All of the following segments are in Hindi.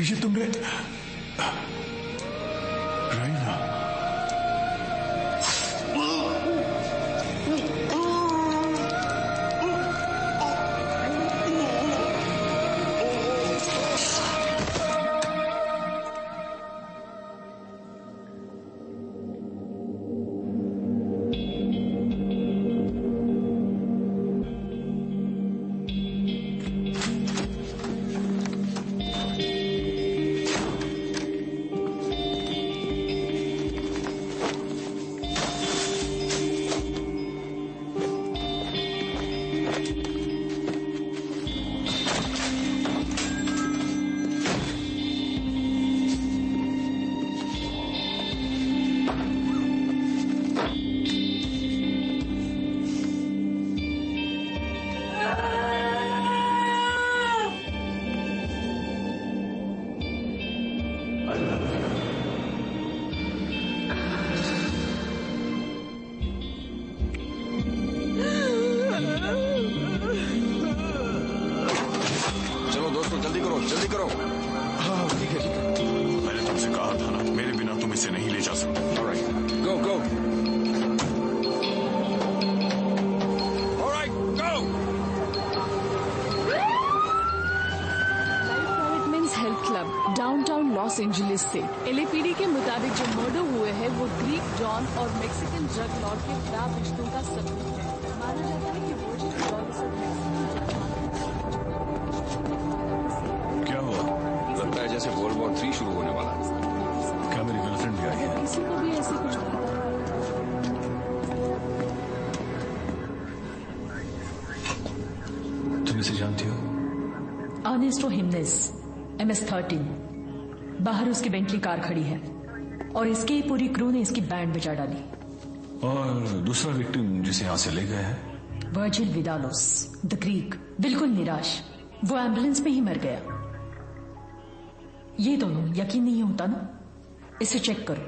ये तुमने राइना। जल्दी करो। हाँ ठीक है ठीक है। मैंने तुमसे कहा था ना, मेरे बिना तुम इसे नहीं ले जा सकते। Alright, go go. Alright, go. Health club downtown Los Angeles से एलएपीडी के मुताबिक जो मर्डर हुए हैं वो ग्रीक जॉन और मेक्सिकन ड्रग लॉर्ड के खराब रिश्तों का सबूत है। माना जाता है कि वर्जिन जॉन से क्या हुआ? लगता है जैसे वर्ल्ड वॉर 3 शुरू होने वाला है। क्या मेरी गर्लफ्रेंड भी आई है? किसी को भी ऐसे कुछ तुम इसे जानती हो? आनेस्टो हिमनेस MS-13। बाहर उसकी बेंटली कार खड़ी है और इसकी पूरी क्रू ने इसकी बैंड बजा डाली। और दूसरा विक्टिम जिसे यहाँ से ले गए हैं? वर्जिल विदालोस द ग्रीक, बिल्कुल निराश, वो एम्बुलेंस में ही मर गया। ये दोनों यकीन नहीं होता ना, इसे चेक करो।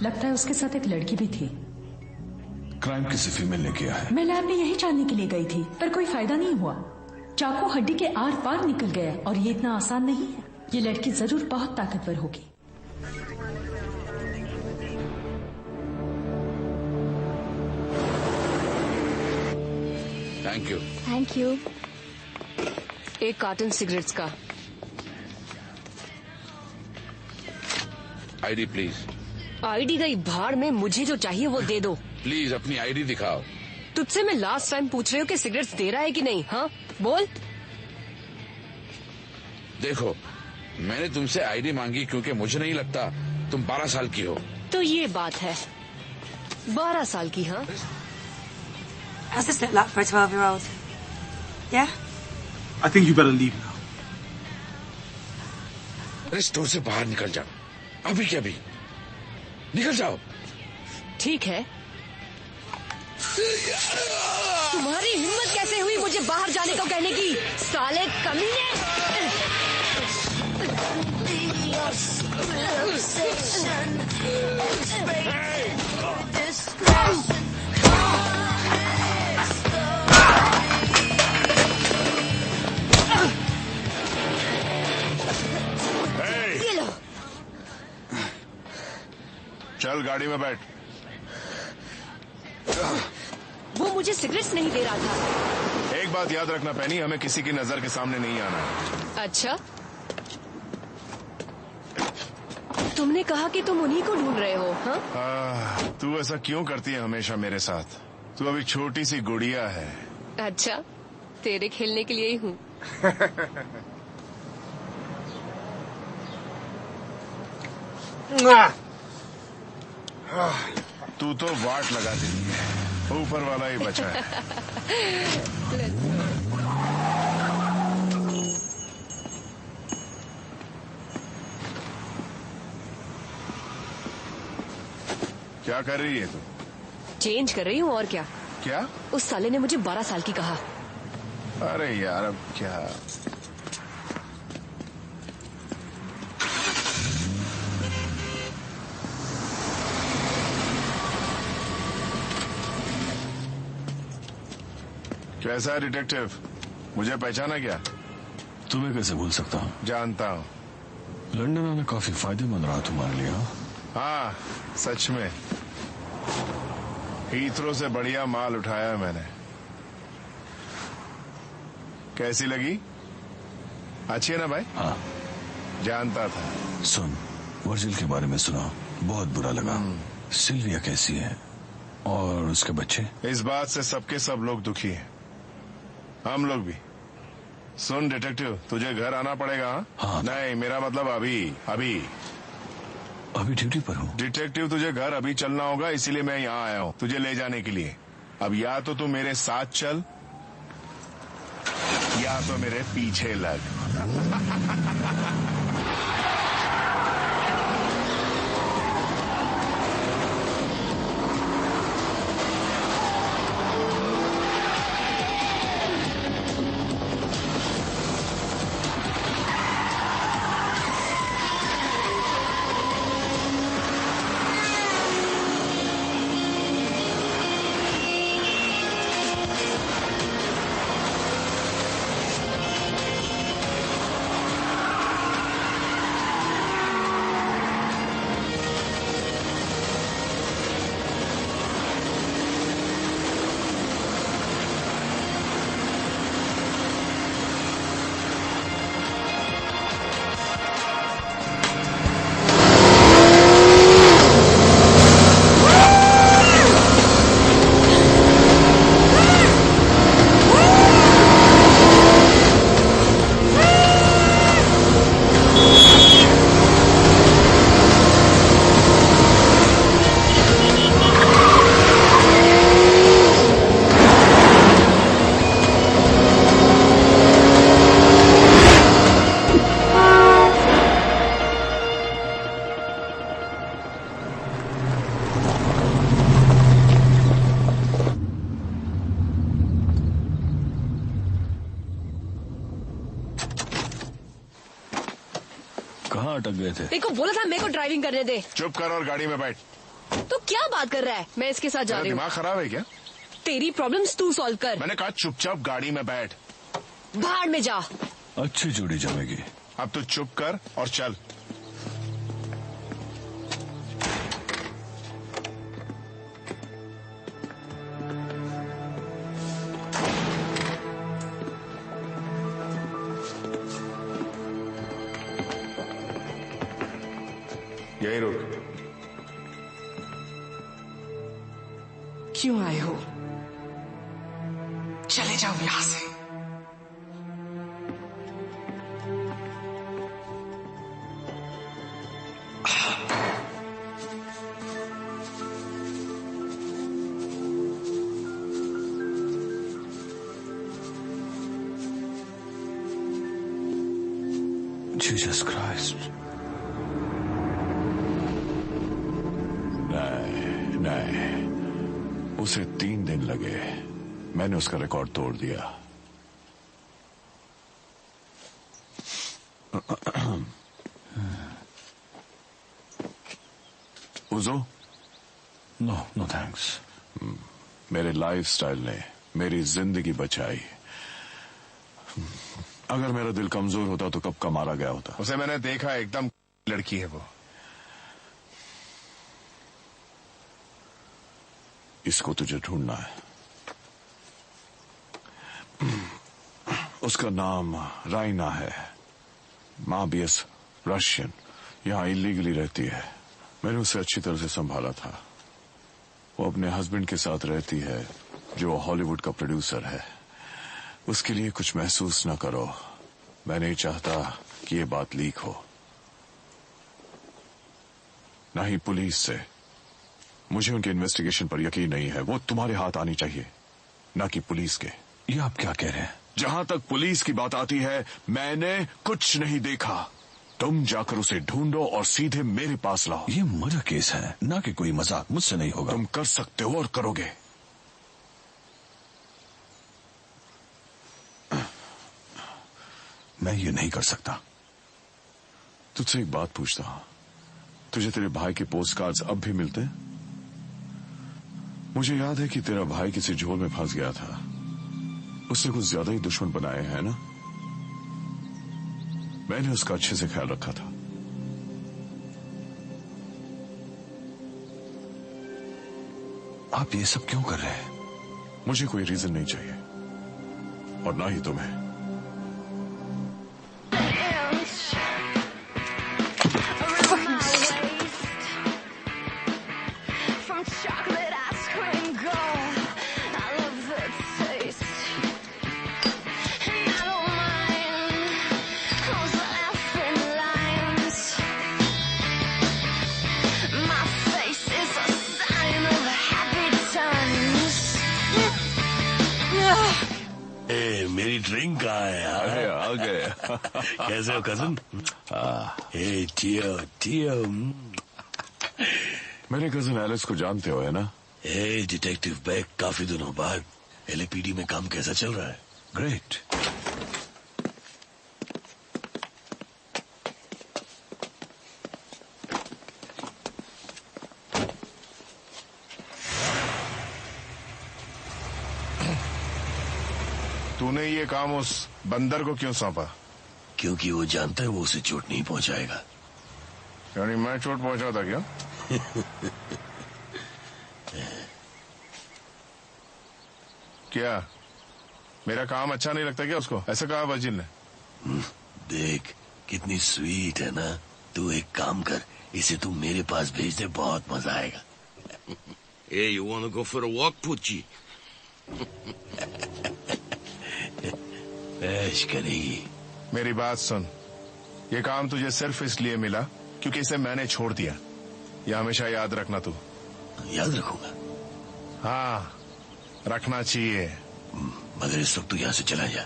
लगता है उसके साथ एक लड़की भी थी। क्राइम किसी फीमेल ने किया है। मैं लैब में यही जानने के लिए गई थी पर कोई फायदा नहीं हुआ। चाकू हड्डी के आर पार निकल गया और ये इतना आसान नहीं है। ये लड़की जरूर बहुत ताकतवर होगी। Thank you. Thank you. एक कार्टन सिगरेट्स का। ID please. आईडी गई भाड़ में, मुझे जो चाहिए वो दे दो। प्लीज अपनी आईडी दिखाओ। तुझसे मैं लास्ट टाइम पूछ रही हूँ कि सिगरेट्स दे रहा है कि नहीं। हाँ बोल। देखो, मैंने तुमसे आईडी मांगी क्योंकि मुझे नहीं लगता तुम 12 साल की हो। तो ये बात है, 12 साल की। हाँ How's this look like for a 12-year-old? Yeah? I think you better leave now. अरे स्टोर से बाहर निकल जाओ, अभी के अभी निकल जाओ। ठीक है। तुम्हारी हिम्मत कैसे हुई मुझे बाहर जाने को कहने की, साले कमीने। ये लो। चल गाड़ी में बैठ। वो मुझे सिगरेट्स नहीं दे रहा था। एक बात याद रखना पैनी, हमें किसी की नजर के सामने नहीं आना है। अच्छा, तुमने कहा कि तुम उन्हीं को ढूंढ रहे हो। हाँ, तू ऐसा क्यों करती है हमेशा मेरे साथ? तू अभी छोटी सी गुड़िया है। अच्छा, तेरे खेलने के लिए ही हूँ। तू तो वाट लगा देती है, ऊपर वाला ही बचा है। क्या कर रही है तू? चेंज कर रही हूँ और क्या। क्या? उस साले ने मुझे 12 साल की कहा। अरे यार अब क्या। कैसा है डिटेक्टिव? मुझे पहचाना क्या? तुम्हें कैसे भूल सकता हूँ? जानता हूँ, लंदन आना काफी फायदेमंद रहा तुम्हारे लिए, हाँ? हाँ, सच में हीथ्रो से बढ़िया माल उठाया है मैंने। कैसी लगी? अच्छी है ना भाई? हाँ। जानता था। सुन, वर्जिल के बारे में सुना, बहुत बुरा लगा। सिल्विया कैसी है और उसके बच्चे? इस बात से सबके सब लोग दुखी हैं, हम लोग भी। सुन डिटेक्टिव, तुझे घर आना पड़ेगा। हाँ। नहीं, मेरा मतलब अभी ड्यूटी पर हूँ। डिटेक्टिव, तुझे घर अभी चलना होगा, इसीलिए मैं यहाँ आया हूँ तुझे ले जाने के लिए। अब या तो तू मेरे साथ चल या तो मेरे पीछे लग। कहाँ अटक गए थे? देखो बोला था मेरे को ड्राइविंग करने दे। चुप कर और गाड़ी में बैठ। तो क्या बात कर रहा है? मैं इसके साथ जा तेरा रही हूँ। दिमाग खराब है क्या? तेरी प्रॉब्लम्स तू सॉल्व कर। मैंने कहा चुपचाप गाड़ी में बैठ। भाड़ में जा। अच्छी जोड़ी जमेगी। अब तू चुप कर और चल। यही रुक। क्यों आए हो? चले जाओ यहां से। Jesus Christ. नहीं, उसे 3 दिन लगे, मैंने उसका रिकॉर्ड तोड़ दिया। उजो? No thanks. मेरे लाइफस्टाइल ने मेरी जिंदगी बचाई। अगर मेरा दिल कमजोर होता तो कब का मारा गया होता। उसे मैंने देखा, एकदम लड़की है वो। इसको तुझे ढूंढना है। उसका नाम राइना है, माँ बीएस रशियन, यहाँ इलीगली रहती है। मैंने उसे अच्छी तरह से संभाला था। वो अपने हस्बैंड के साथ रहती है जो हॉलीवुड का प्रोड्यूसर है। उसके लिए कुछ महसूस न करो। मैं नहीं चाहता कि ये बात लीक हो, ना ही पुलिस से। मुझे उनके इन्वेस्टिगेशन पर यकीन नहीं है। वो तुम्हारे हाथ आनी चाहिए, ना कि पुलिस के। ये आप क्या कह रहे हैं? जहां तक पुलिस की बात आती है, मैंने कुछ नहीं देखा। तुम जाकर उसे ढूंढो और सीधे मेरे पास लाओ। ये मर्डर केस है, ना कि कोई मजाक। मुझसे नहीं होगा। तुम कर सकते हो और करोगे। मैं ये नहीं कर सकता। तुझसे एक बात पूछता हूं, तुझे तेरे भाई के पोस्ट कार्ड्स अब भी मिलते हैं? मुझे याद है कि तेरा भाई किसी झोल में फंस गया था। उससे कुछ ज्यादा ही दुश्मन बनाए हैं ना? मैंने उसका अच्छे से ख्याल रखा था। आप ये सब क्यों कर रहे हैं? मुझे कोई रीजन नहीं चाहिए और ना ही तुम्हें। मेरी ड्रिंक कहाँ है यार? आ गए। कैसे हो कजन? टियो। मेरे कजन एलिस को जानते हो है ना? डिटेक्टिव बैग, काफी दिनों बाद एलएपीडी में काम कैसा चल रहा है? ग्रेट। तूने ये काम उस बंदर को क्यों सौंपा? क्योंकि वो जानता है वो उसे चोट नहीं पहुंचाएगा। यानी मैं चोट पहुंचाता क्या? क्या मेरा काम अच्छा नहीं लगता क्या उसको? ऐसा कहा वजीर ने। देख कितनी स्वीट है ना। तू एक काम कर, इसे तू मेरे पास भेज दे, बहुत मजा आएगा। Hey, you wanna go for a walk, Pucci? ऐश करेगी। मेरी बात सुन, ये काम तुझे सिर्फ इसलिए मिला क्योंकि इसे मैंने छोड़ दिया। ये हमेशा याद रखना तू। याद रखूंगा। हाँ, रखना चाहिए। मगर इस वक्त तू यहां से चला जा।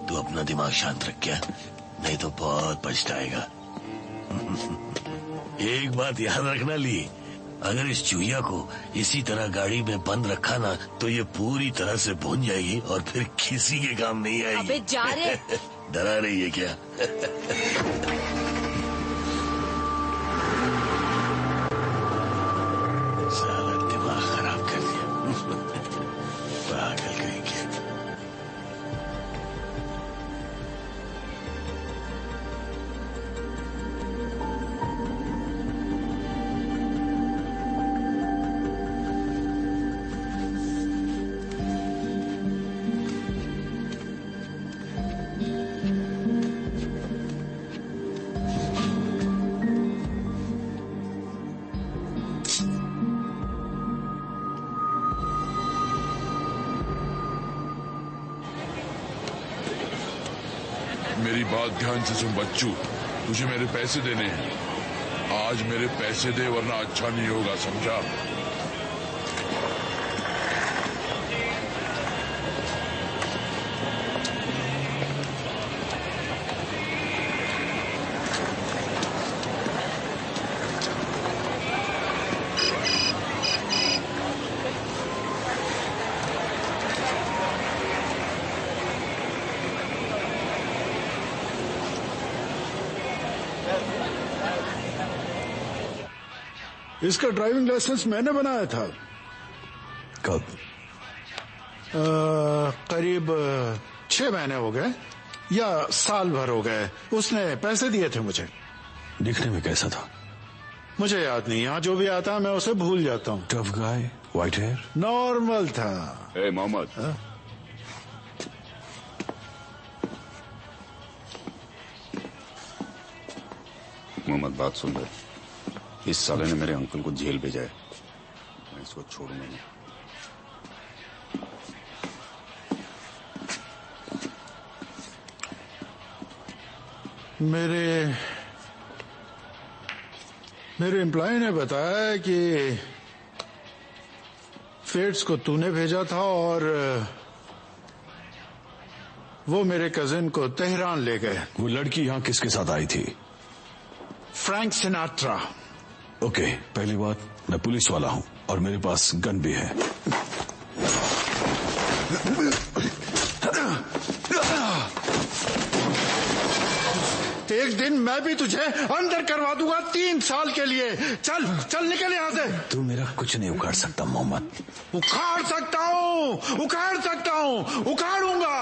तू अपना दिमाग शांत रख क्या, नहीं तो बहुत पछताएगा। एक बात याद रखना ली, अगर इस चूहिया को इसी तरह गाड़ी में बंद रखा ना तो ये पूरी तरह से भून जाएगी और फिर किसी के काम नहीं आएगी। अबे जा रे। डरा रही है क्या? साला दिमाग खराब कर दिया। पागल कहेंगे। मेरी बात ध्यान से सुन बच्चू, तुझे मेरे पैसे देने हैं। आज मेरे पैसे दे वरना अच्छा नहीं होगा, समझा? इसका ड्राइविंग लाइसेंस मैंने बनाया था। कब? करीब 6 महीने हो गए या साल भर हो गए। उसने पैसे दिए थे मुझे। दिखने में कैसा था? मुझे याद नहीं, यहाँ जो भी आता है मैं उसे भूल जाता हूँ। Tough guy, white hair, normal था। ए मोहम्मद, मोहम्मद बात सुन रहे, इस साले ने मेरे अंकल को जेल भेजा है, मैं इसको छोड़ूंगा नहीं। मेरे एम्प्लॉय ने बताया कि फेट्स को तूने भेजा था और वो मेरे कजिन को तेहरान ले गए। वो लड़की यहाँ किसके साथ आई थी? Frank Sinatra. ओके, पहली बात, मैं पुलिस वाला हूँ और मेरे पास गन भी है। एक दिन मैं भी तुझे अंदर करवा दूंगा 3 साल के लिए। चल चल निकल यहाँ से। तू मेरा कुछ नहीं उखाड़ सकता मोहम्मद। उखाड़ सकता हूँ, उखाड़ सकता हूँ, उखाड़ूंगा।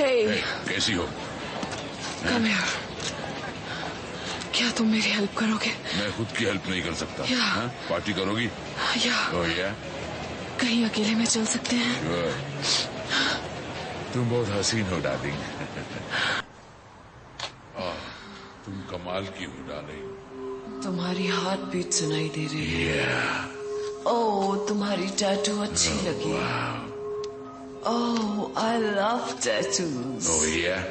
Hey, कैसी हो? come here. क्या तुम मेरी हेल्प करोगे? मैं खुद की हेल्प नहीं कर सकता। Yeah. पार्टी करोगी? Yeah. yeah? कहीं अकेले में चल सकते हैं? तुम बहुत हसीन हो डार्लिंग। तुम कमाल की हो डार्लिंग। तुम्हारी हार्ट बीट सुनाई दे रही है। Yeah. ओह, तुम्हारी टैटू अच्छी लगी। ओह, I love tattoos. Oh yeah?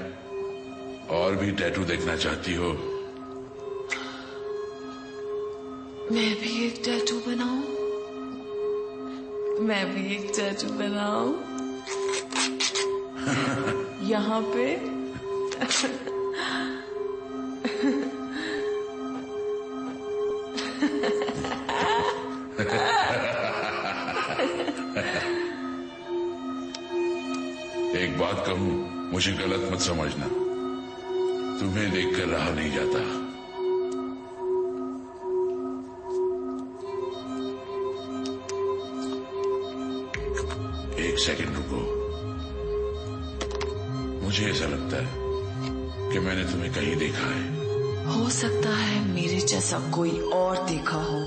और भी टैटू देखना चाहती हो? मैं भी एक टैटू बनाऊं? मैं भी एक टैटू बनाऊं? यहाँ पे? एक बात कहूं, मुझे गलत मत समझना। तुम्हें देखकर रहा नहीं जाता। एक सेकंड रुको। मुझे ऐसा लगता है कि मैंने तुम्हें कहीं देखा है। हो सकता है मेरे जैसा कोई और देखा हो।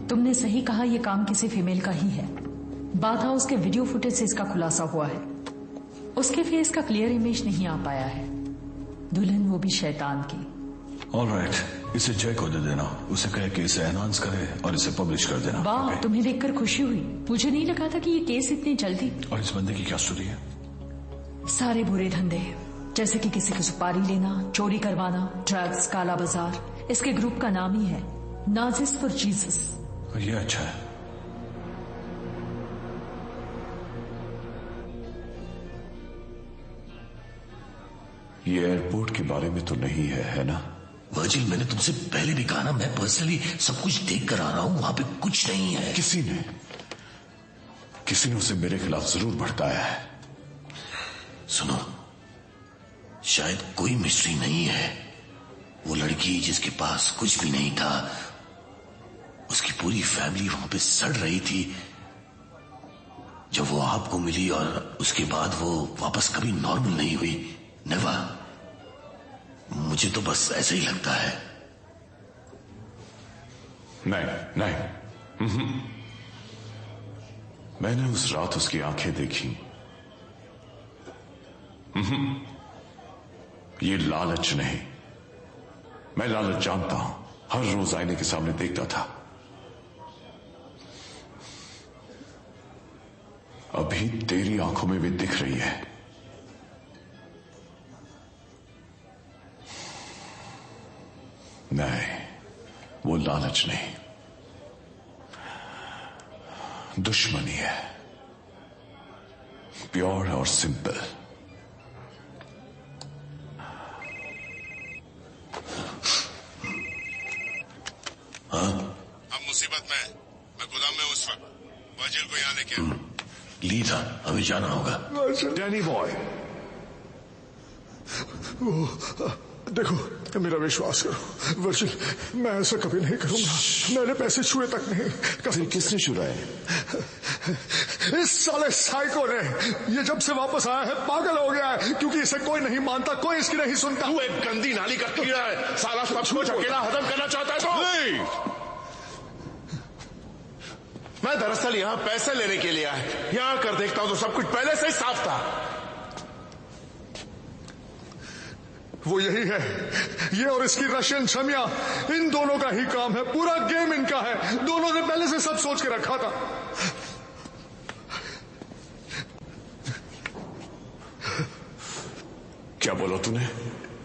तुमने सही कहा, यह काम किसी फीमेल का ही है। बात हाउस के वीडियो फुटेज से इसका खुलासा हुआ है। उसके फेस का क्लियर इमेज नहीं आ पाया है। दुल्हन वो भी शैतान की। ऑलराइट, इसे जय को दे देना। उसे कहे कि इसे एनहांस करे और इसे पब्लिश कर देना। वाह, okay? तुम्हें देखकर खुशी हुई। मुझे नहीं लगा था कि ये केस इतनी जल्दी। और इस बंदे की क्या स्टोरी है? सारे बुरे धंधे, जैसे कि किसी की सुपारी लेना, चोरी करवाना, ड्रग्स, काला बाजार। इसके ग्रुप का नाम ही है नाजिस फॉर जीसस। ये अच्छा है। ये एयरपोर्ट के बारे में तो नहीं है ना? वर्जिल, मैंने तुमसे पहले भी कहा ना, मैं पर्सनली सब कुछ देख कर आ रहा हूं। वहां पे कुछ नहीं है। किसी ने उसे मेरे खिलाफ जरूर भड़काया है। सुनो, शायद कोई मिस्ट्री नहीं है। वो लड़की जिसके पास कुछ भी नहीं था, उसकी पूरी फैमिली वहां पे सड़ रही थी। जब वो आपको मिली और उसके बाद वो वापस कभी नॉर्मल नहीं हुई। नेवर। मुझे तो बस ऐसा ही लगता है। नहीं। मैंने उस रात उसकी आंखें देखी। ये लालच नहीं। मैं लालच जानता हूं। हर रोज आईने के सामने देखता था। अभी तेरी आंखों में भी दिख रही है। नहीं, वो लालच नहीं, दुश्मनी है। प्योर और सिंपल। हाँ? अब मुसीबत में मैं गोदाम में उस वक्त वर्जिल को यहाँ लेके आया। ली था, हमें जाना होगा। डैनी बॉय, देखो, मेरा विश्वास करो वर्जिल, मैं ऐसा कभी नहीं करूंगा। मैंने पैसे छुए तक नहीं। फिर किसने छुड़ाए? इस साले साइको ने। ये जब से वापस आया है पागल हो गया है, क्योंकि इसे कोई नहीं मानता, कोई इसकी नहीं सुनता। तू एक गंदी नाली का कीड़ा है। साला सब कुछ अकेला हजम करना चाहता है तो नहीं। मैं दरअसल यहाँ पैसे लेने के लिए आया। यहाँ कर देखता हूँ तो सब कुछ पहले से ही साफ था। वो यही है, ये और इसकी रशियन छमिया, इन दोनों का ही काम है। पूरा गेम इनका है। दोनों ने पहले से सब सोच के रखा था। क्या बोला तूने?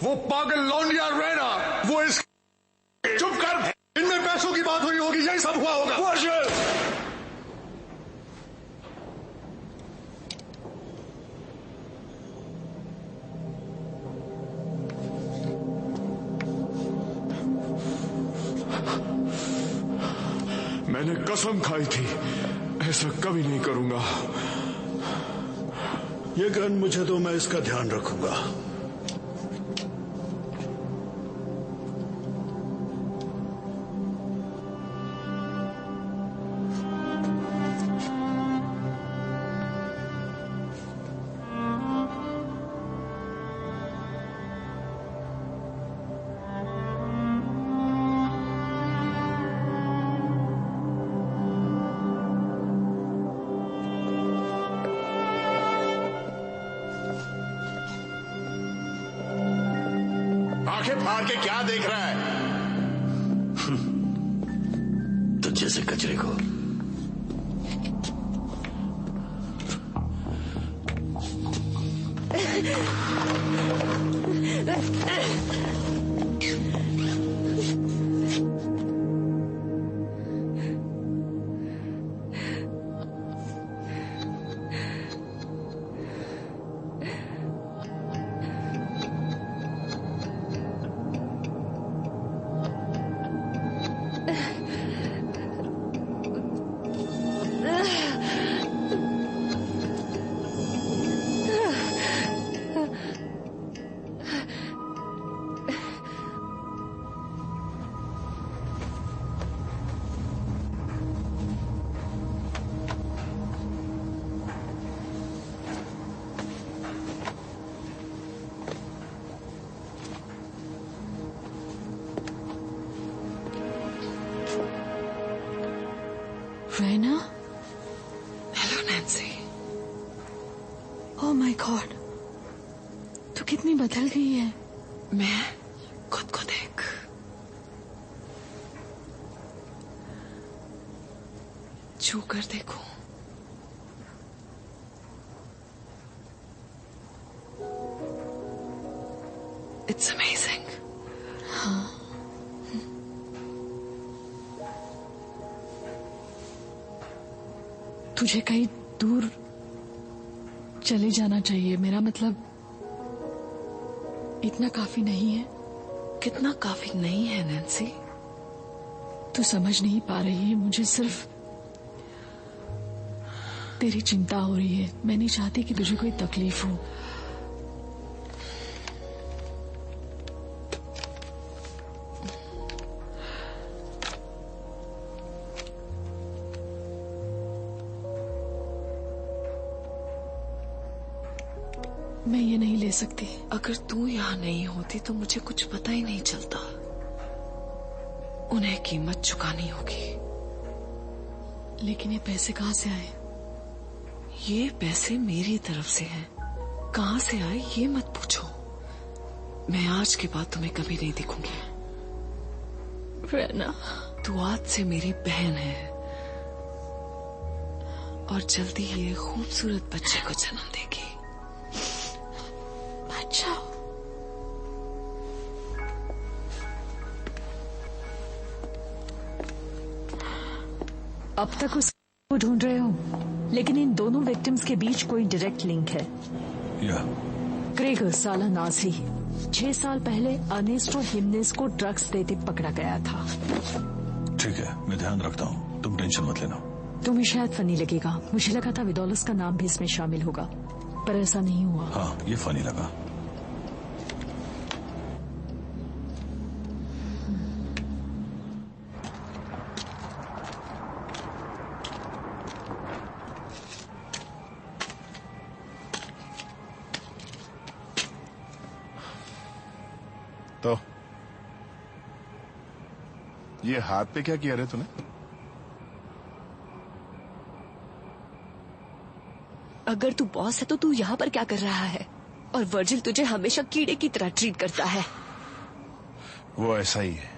वो पागल लौंडिया रैना, वो इस चुप कर। इनमें पैसों की बात हुई होगी, यही सब हुआ होगा। मैंने कसम खाई थी ऐसा कभी नहीं करूंगा। ये गन मुझे दो, मैं इसका ध्यान रखूंगा। आंखें फाड़ के क्या देख रहा है? तो जैसे कचरे को। Raina? Hello Nancy. Oh my God, तू कितनी बदल गई है। मैं खुद को देख। छू कर देखो। It's amazing। हाँ। तुझे कहीं दूर चले जाना चाहिए। मेरा मतलब इतना काफी नहीं है। कितना काफी नहीं है नैन्सी? तू समझ नहीं पा रही है, मुझे सिर्फ तेरी चिंता हो रही है। मैं नहीं चाहती कि तुझे कोई तकलीफ हो। मैं ये नहीं ले सकती। अगर तू यहाँ नहीं होती तो मुझे कुछ पता ही नहीं चलता। उन्हें कीमत चुकानी होगी। लेकिन ये पैसे कहाँ से आए? ये पैसे मेरी तरफ से हैं। कहाँ से आए ये मत पूछो। मैं आज के बाद तुम्हें कभी नहीं दिखूंगी। रैना, तू आज से मेरी बहन है और जल्दी ही एक खूबसूरत बच्चे को जन्म देगी। अच्छा, अब तक उसको ढूंढ रहे हो, लेकिन इन दोनों विक्टिम्स के बीच कोई डायरेक्ट लिंक है। ग्रेगर साला नाजी 6 साल पहले अर्नेस्टो हिमेनेज को ड्रग्स देते पकड़ा गया था। ठीक है, मैं ध्यान रखता हूँ, तुम टेंशन मत लेना। तुम्हें शायद फनी लगेगा, मुझे लगा था विदोलस का नाम भी इसमें शामिल होगा, पर ऐसा नहीं हुआ। हाँ, ये फनी लगा। तो ये हाथ पे क्या किया रे तूने? अगर तू बॉस है तो तू यहाँ पर क्या कर रहा है? और वर्जिल तुझे हमेशा कीड़े की तरह ट्रीट करता है। वो ऐसा ही है।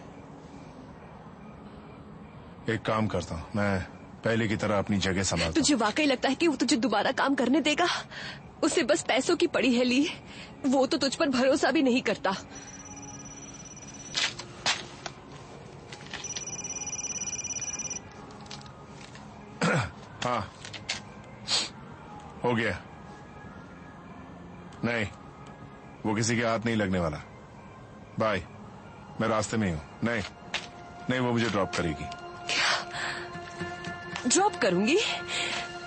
एक काम करता हूँ, मैं पहले की तरह अपनी जगह संभालता। तुझे वाकई लगता है कि वो तुझे दोबारा काम करने देगा? उसे बस पैसों की पड़ी है ली। वो तो तुझ पर भरोसा भी नहीं करता। हाँ, हो गया। नहीं, वो किसी के हाथ नहीं लगने वाला। बाय, मैं रास्ते में ही हूँ। नहीं, वो मुझे ड्रॉप करेगी। क्या? ड्रॉप करूंगी?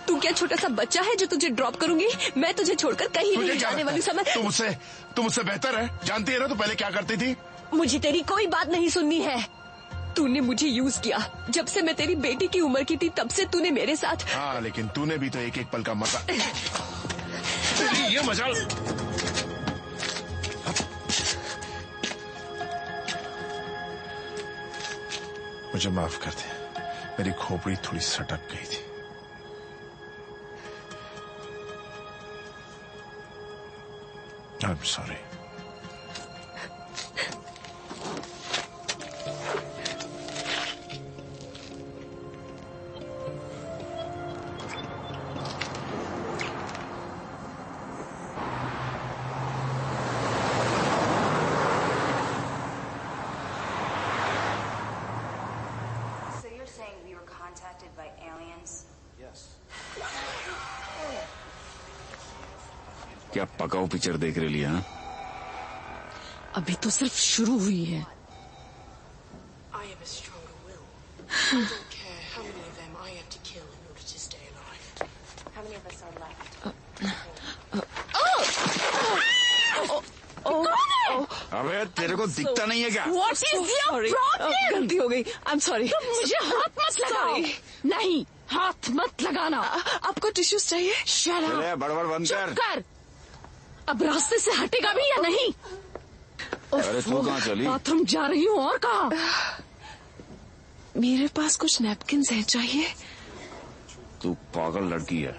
तू क्या छोटा सा बच्चा है जो तुझे ड्रॉप करूंगी? मैं तुझे छोड़कर कहीं नहीं जाने वाली। समझ? तुम मुझसे बेहतर है, जानती है ना तू पहले क्या करती थी? मुझे तेरी कोई बात नहीं सुननी है। तूने मुझे यूज किया। जब से मैं तेरी बेटी की उम्र की थी तब से तूने मेरे साथ। हाँ, लेकिन तूने भी तो एक एक पल का मजा ये मजा। मुझे माफ कर दे, मेरी खोपड़ी थोड़ी सटक गई थी। I'm sorry. क्या पकाओ पिक्चर देख रही है? अभी तो सिर्फ शुरू हुई है। अबे तेरे को दिखता नहीं है क्या? What is your problem? गलती हो गई। I'm sorry. तुम मुझे हाथ मत लगाओ। नहीं, हाथ मत लगाना। आपको टिश्यूज चाहिए? Shut up. चले बड़बड़ बंद चुप कर। अब रास्ते से हटेगा भी या नहीं? अरे तू कहाँ चली? बाथरूम जा रही हूँ। और कहाँ? मेरे पास कुछ नैपकिन्स हैं, चाहिए? तू पागल लड़की है।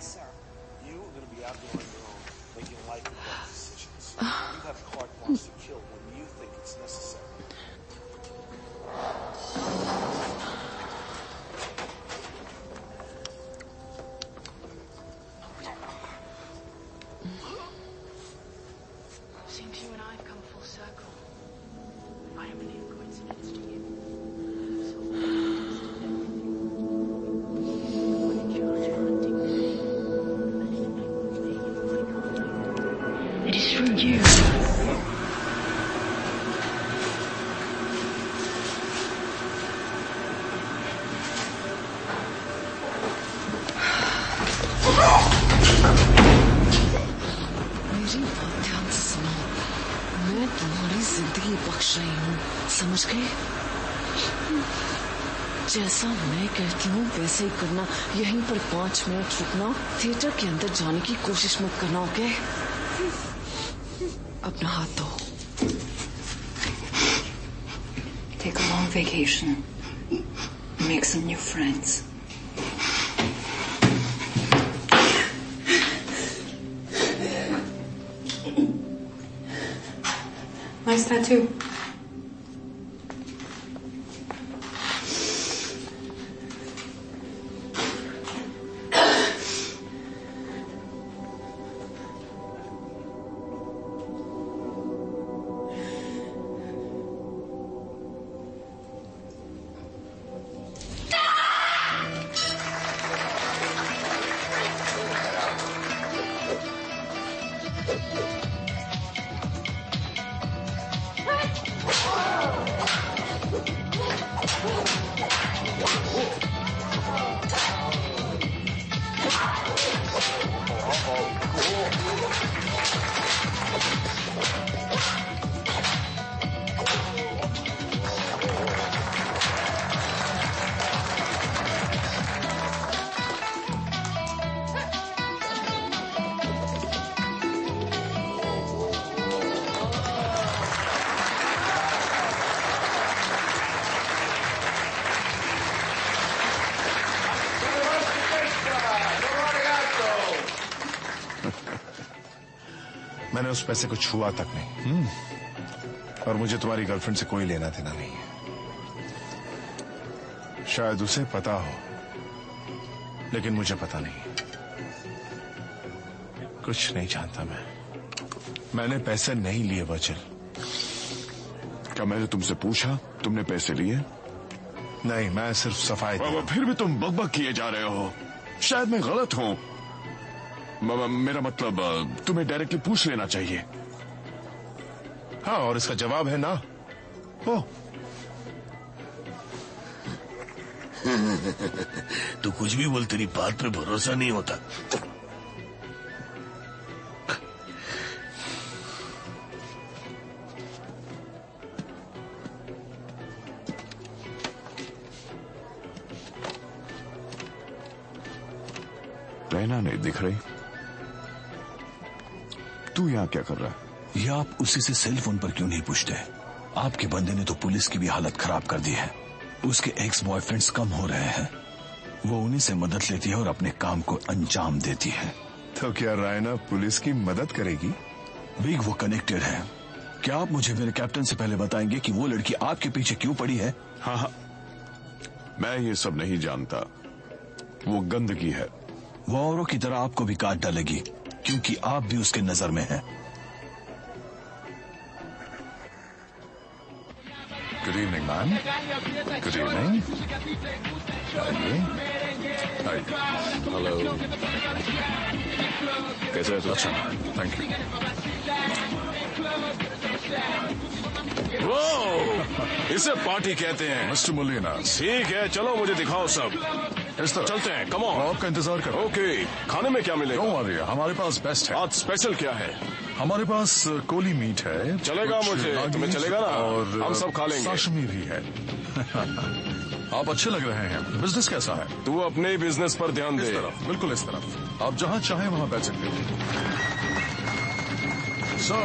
समझ गए? जैसा मैं कहती हूँ वैसे ही करना। यहीं पर 5 मिनट रुकना। थिएटर के अंदर जाने की कोशिश मत करना, ओके? अपना हाथ धो। Take a long vacation. Make some new friends. Nice tattoo. मैंने उस पैसे को छुआ तक नहीं। और मुझे तुम्हारी गर्लफ्रेंड से कोई लेना देना नहीं है। शायद उसे पता हो, लेकिन मुझे पता नहीं। कुछ नहीं जानता मैंने पैसे नहीं लिए वचल। क्या मैंने तुमसे पूछा तुमने पैसे लिए? नहीं, मैं सिर्फ सफाई। फिर भी तुम बकबक किए जा रहे हो। शायद मैं गलत हूं। मेरा मतलब तुम्हें डायरेक्टली पूछ लेना चाहिए। हाँ, और इसका जवाब है ना। ओ तू कुछ भी बोल, तेरी बात पे भरोसा नहीं होता। रहना नहीं दिख रही। तू यहाँ क्या कर रहा है? ये आप उसी से सेल फोन पर क्यों नहीं पूछते? आपके बंदे ने तो पुलिस की भी हालत खराब कर दी है। उसके एक्स बॉयफ्रेंड्स कम हो रहे हैं, वो उन्हीं से मदद लेती है और अपने काम को अंजाम देती है। तो क्या रायना पुलिस की मदद करेगी? विग, वो कनेक्टेड है। क्या आप मुझे मेरे कैप्टन से पहले बताएंगे कि वो लड़की आपके पीछे क्यों पड़ी है? हाँ, मैं ये सब नहीं जानता। वो गंदगी है। वो औरों की तरह आपको भी काट डालेगी, क्योंकि आप भी उसके नजर में हैं। Good evening ma'am. Good evening. आइए। हेलो। कैसे है? अच्छा, थैंक यू। वो इसे पार्टी कहते हैं। Mister Molina. ठीक है, चलो मुझे दिखाओ सब। इस तरह चलते हैं, कम ऑन। आपका इंतजार करो। ओके, खाने में क्या मिलेगा? डोंट वरी, हमारे पास बेस्ट है। आज स्पेशल क्या है? हमारे पास कोली मीट है। चलेगा कुछ मुझे, नागिन तुम्हें चलेगा ना? और हम सब खा लेंगे। साशमी भी है। आप अच्छे लग रहे हैं। बिजनेस कैसा है? तू अपने ही बिजनेस पर ध्यान दे। इस तरफ, बिल्कुल इस तरफ। आप जहाँ चाहें वहाँ बैठ सकते हैं। So,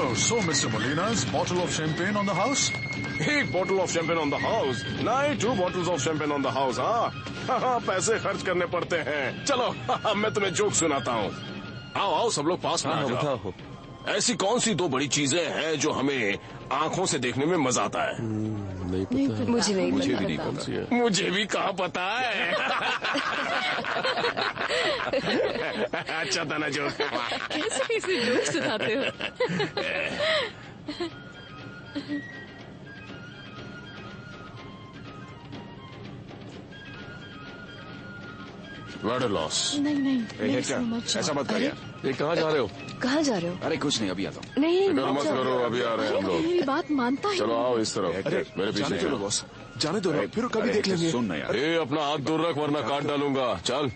Mr. Molina's bottle of champagne on the house? एक bottle of champagne on the house? नहीं, 2 bottles of champagne on the house. हाँ, पैसे खर्च करने पड़ते हैं। चलो, मैं तुम्हें जोक सुनाता हूँ। आओ आओ, सब लोग पास में आ जाओ। ऐसी कौन सी 2 बड़ी चीजें हैं जो हमें आंखों से देखने में मजा आता है? नहीं पता। मुझे भी नहीं पता। मुझे भी कहाँ पता है। अच्छा था ना जोक। कैसे कैसे जोक सुनाते हो? What a loss। नहीं, ऐसा मत करिए। ये कहाँ जा रहे हो? कहाँ जा रहे हो? अरे कुछ नहीं, अभी आता हूँ। नहीं, मत करो, अभी आ रहे हैं हम लोग। मेरी बात मानता है। चलो आओ इस तरफ। मेरे पीछे चलो बॉस। जाने दो ना, फिर कभी देख लेंगे। सुन ना यार। अपना हाथ दूर रख वरना काट डालूंगा। चल।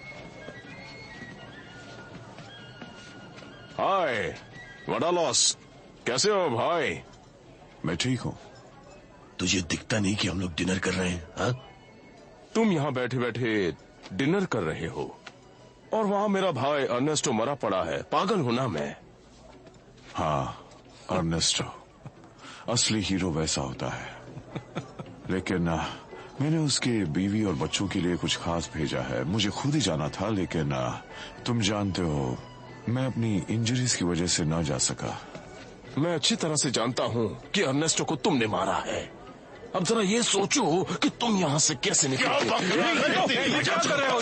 हाय, वड़ा लॉस। कैसे हो भाई? मैं ठीक हूँ। तुझे दिखता नहीं कि हम लोग डिनर कर रहे हैं? हाँ? तुम यहाँ बैठे बैठे डिनर कर रहे हो और वहाँ मेरा भाई अर्नेस्टो मरा पड़ा है। पागल हूं ना मैं? हाँ, अर्नेस्टो असली हीरो वैसा होता है। लेकिन मैंने उसके बीवी और बच्चों के लिए कुछ खास भेजा है। मुझे खुद ही जाना था, लेकिन तुम जानते हो मैं अपनी इंजरीज की वजह से न जा सका। मैं अच्छी तरह से जानता हूँ कि अर्नेस्टो को तुमने मारा है। अब जरा ये सोचो कि तुम यहाँ से कैसे निकले। क्या कर रहे हो?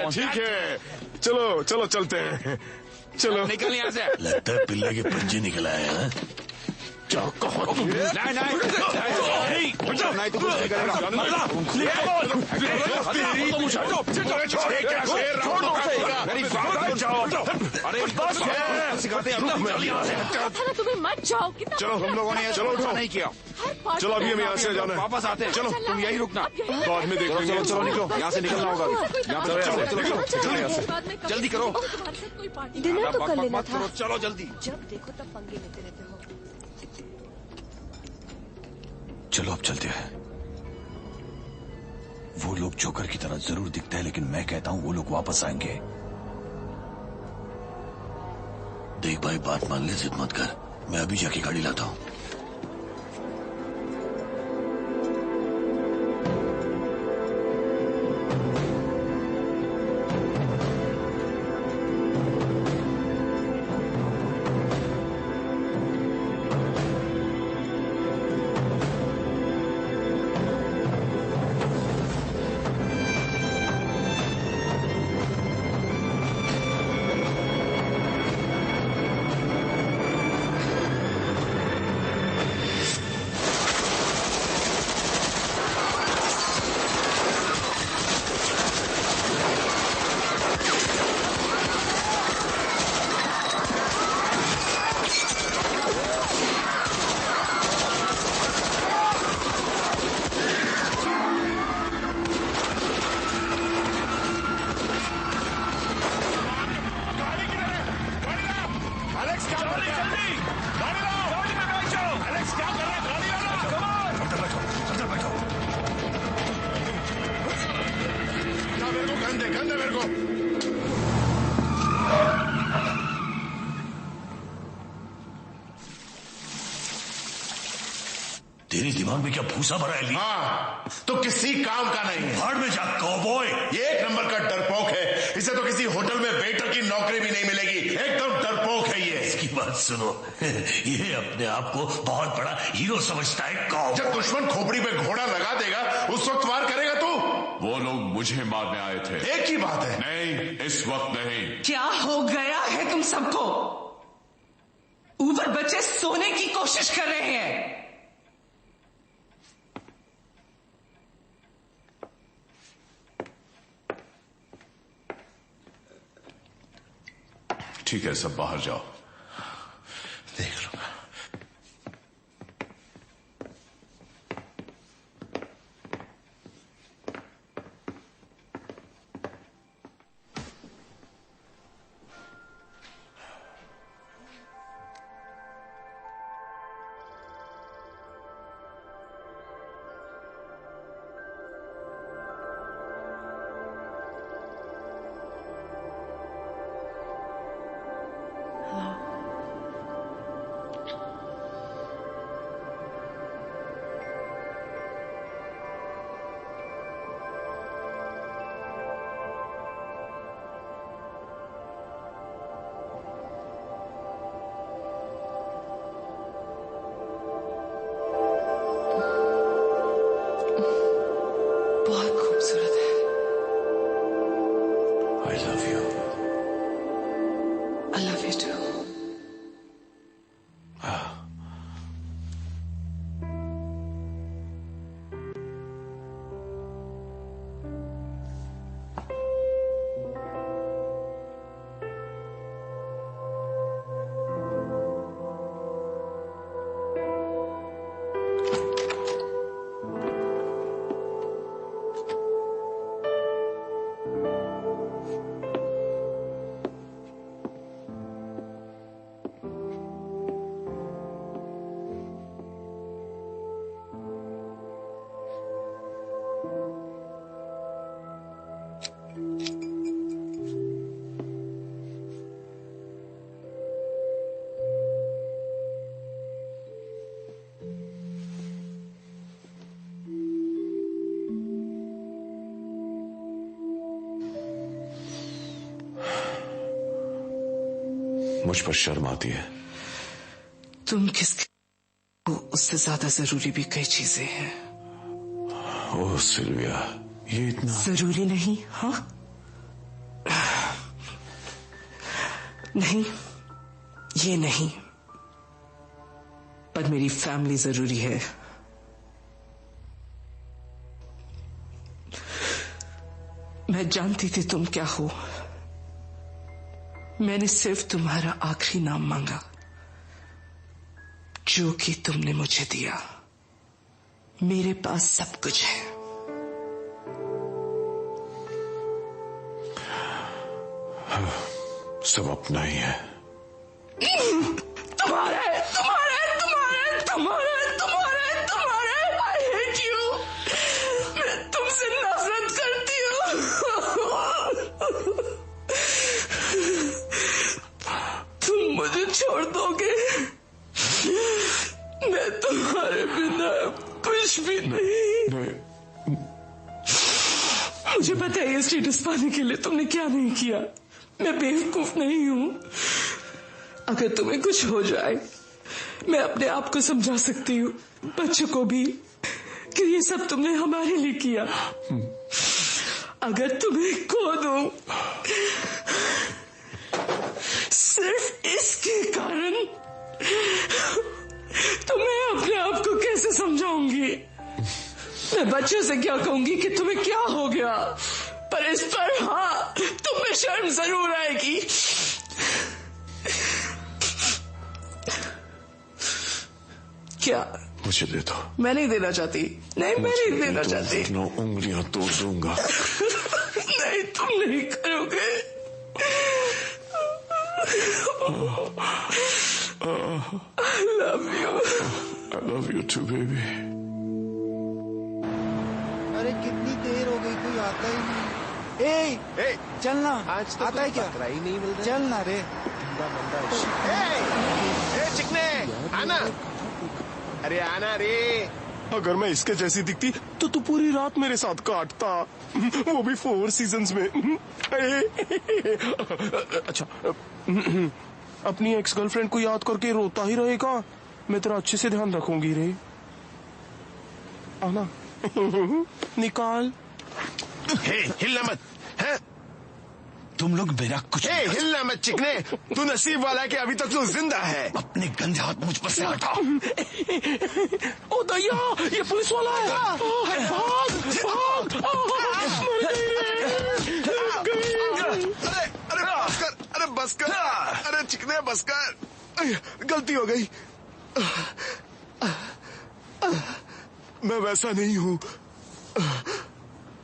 ठीक है, चलो चलो चलते हैं। चलो निकल यहाँ से। लगता है पिल्ले के पंजे निकल आए हैं। क्या कहो तुम? नहीं तो कुछ नहीं करेगा। तुम्हें मत जाओ। चलो, हम लोगों ने चलो नहीं किया। चलो अभी हम यहाँ से जाना है। वापस आते हैं। चलो तुम यही रुकना। बाद में देख लेंगे। चलो निकलो, यहाँ से निकलना होगा। यहाँ पे जल्दी करो। डिनर तो कर लेना था। चलो जल्दी। जब देखो तब पंगे लेते रहते हो। चलो अब चलते हैं। वो लोग जोकर की तरह जरूर दिखते हैं, लेकिन मैं कहता हूं वो लोग वापस आएंगे। देख भाई, बात मान ले, जिद मत कर। मैं अभी जाके गाड़ी लाता हूँ। तेरे दिमाग में क्या भूसा भरा है? हाँ, तो किसी काम का नहीं है। भाड़ में जा कौबॉय। ये एक नंबर का डरपोक है। इसे तो किसी होटल में वेटर की नौकरी भी नहीं मिलेगी। एकदम डरपोक है ये। इसकी बात सुनो, ये अपने आप को बहुत बड़ा हीरो समझता है। कौबॉय। जब दुश्मन खोपड़ी पे घोड़ा लगा देगा उस वक्त वार करेगा तू। वो लोग मुझे मारने आए थे। एक ही बात है। नहीं, इस वक्त नहीं। क्या हो गया है तुम सबको? ऊपर बच्चे सोने की कोशिश कर रहे हैं। ठीक है, सब बाहर जाओ। देख लूंगा। मुझ पर शर्म आती है। तुम किसको उससे ज्यादा जरूरी भी कई चीजें हैं। ओह सिल्विया, ये इतना जरूरी नहीं। हाँ, नहीं, ये नहीं, पर मेरी फैमिली जरूरी है। मैं जानती थी तुम क्या हो। मैंने सिर्फ तुम्हारा आखिरी नाम मांगा, जो कि तुमने मुझे दिया। मेरे पास सब कुछ है। सब अपना ही है। तुम्हारे तुम्हारे तुम्हारे तुम्हारे तुम्हारे तुम्हारे आई हेट यू। मैं तुमसे नफरत करती हूँ। तुम मुझे छोड़ दोगे? मैं तुम्हारे बिना कुछ भी नहीं। मुझे पता है ये स्टेटस पाने के लिए तुमने क्या नहीं किया। मैं बेवकूफ नहीं हूं। अगर तुम्हें कुछ हो जाए, मैं अपने आप को समझा सकती हूँ, बच्चों को भी, कि ये सब तुमने हमारे लिए किया। अगर तुम्हें खो दूं सिर्फ इसके कारण, तो मैं अपने आप को कैसे समझाऊंगी? मैं बच्चों से क्या कहूंगी कि तुम्हें क्या हो गया? पर इस पर हाँ, तुम्हें शर्म जरूर आएगी। क्या? मुझे दे दो। मैं नहीं देना चाहती। नहीं, मैं नहीं देना चाहती। उंगलियां तोड़ दूंगा। नहीं, तुम नहीं करोगे। I love you. I love you too, baby. अरे कितनी देर हो गई, कोई आता ही नहीं। ए, चलना। आज तो आता है क्या? ही नहीं मिल रहा। चलना रे। चिकने आना। अरे आना रे। अगर मैं इसके जैसी दिखती तो तू पूरी रात मेरे साथ काटता, वो भी 4 सीजन्स में। अच्छा, अपनी एक्स गर्लफ्रेंड को याद करके रोता ही रहेगा? मैं तेरा अच्छे से ध्यान रखूंगी रे। आना। निकाल। हे, हिलना मत। है? तुम लोग मेरा कुछ हिलना मत चिकने, तू नसीब वाला है कि अभी तक तू जिंदा है। अपने गंदे हाथ मुझ पर से हटा। ओ दैया, ये पुलिस वाला है। भाग, भाग। अरे बस कर, अरे चिकने बस कर, गलती हो गई। मैं वैसा नहीं हूं,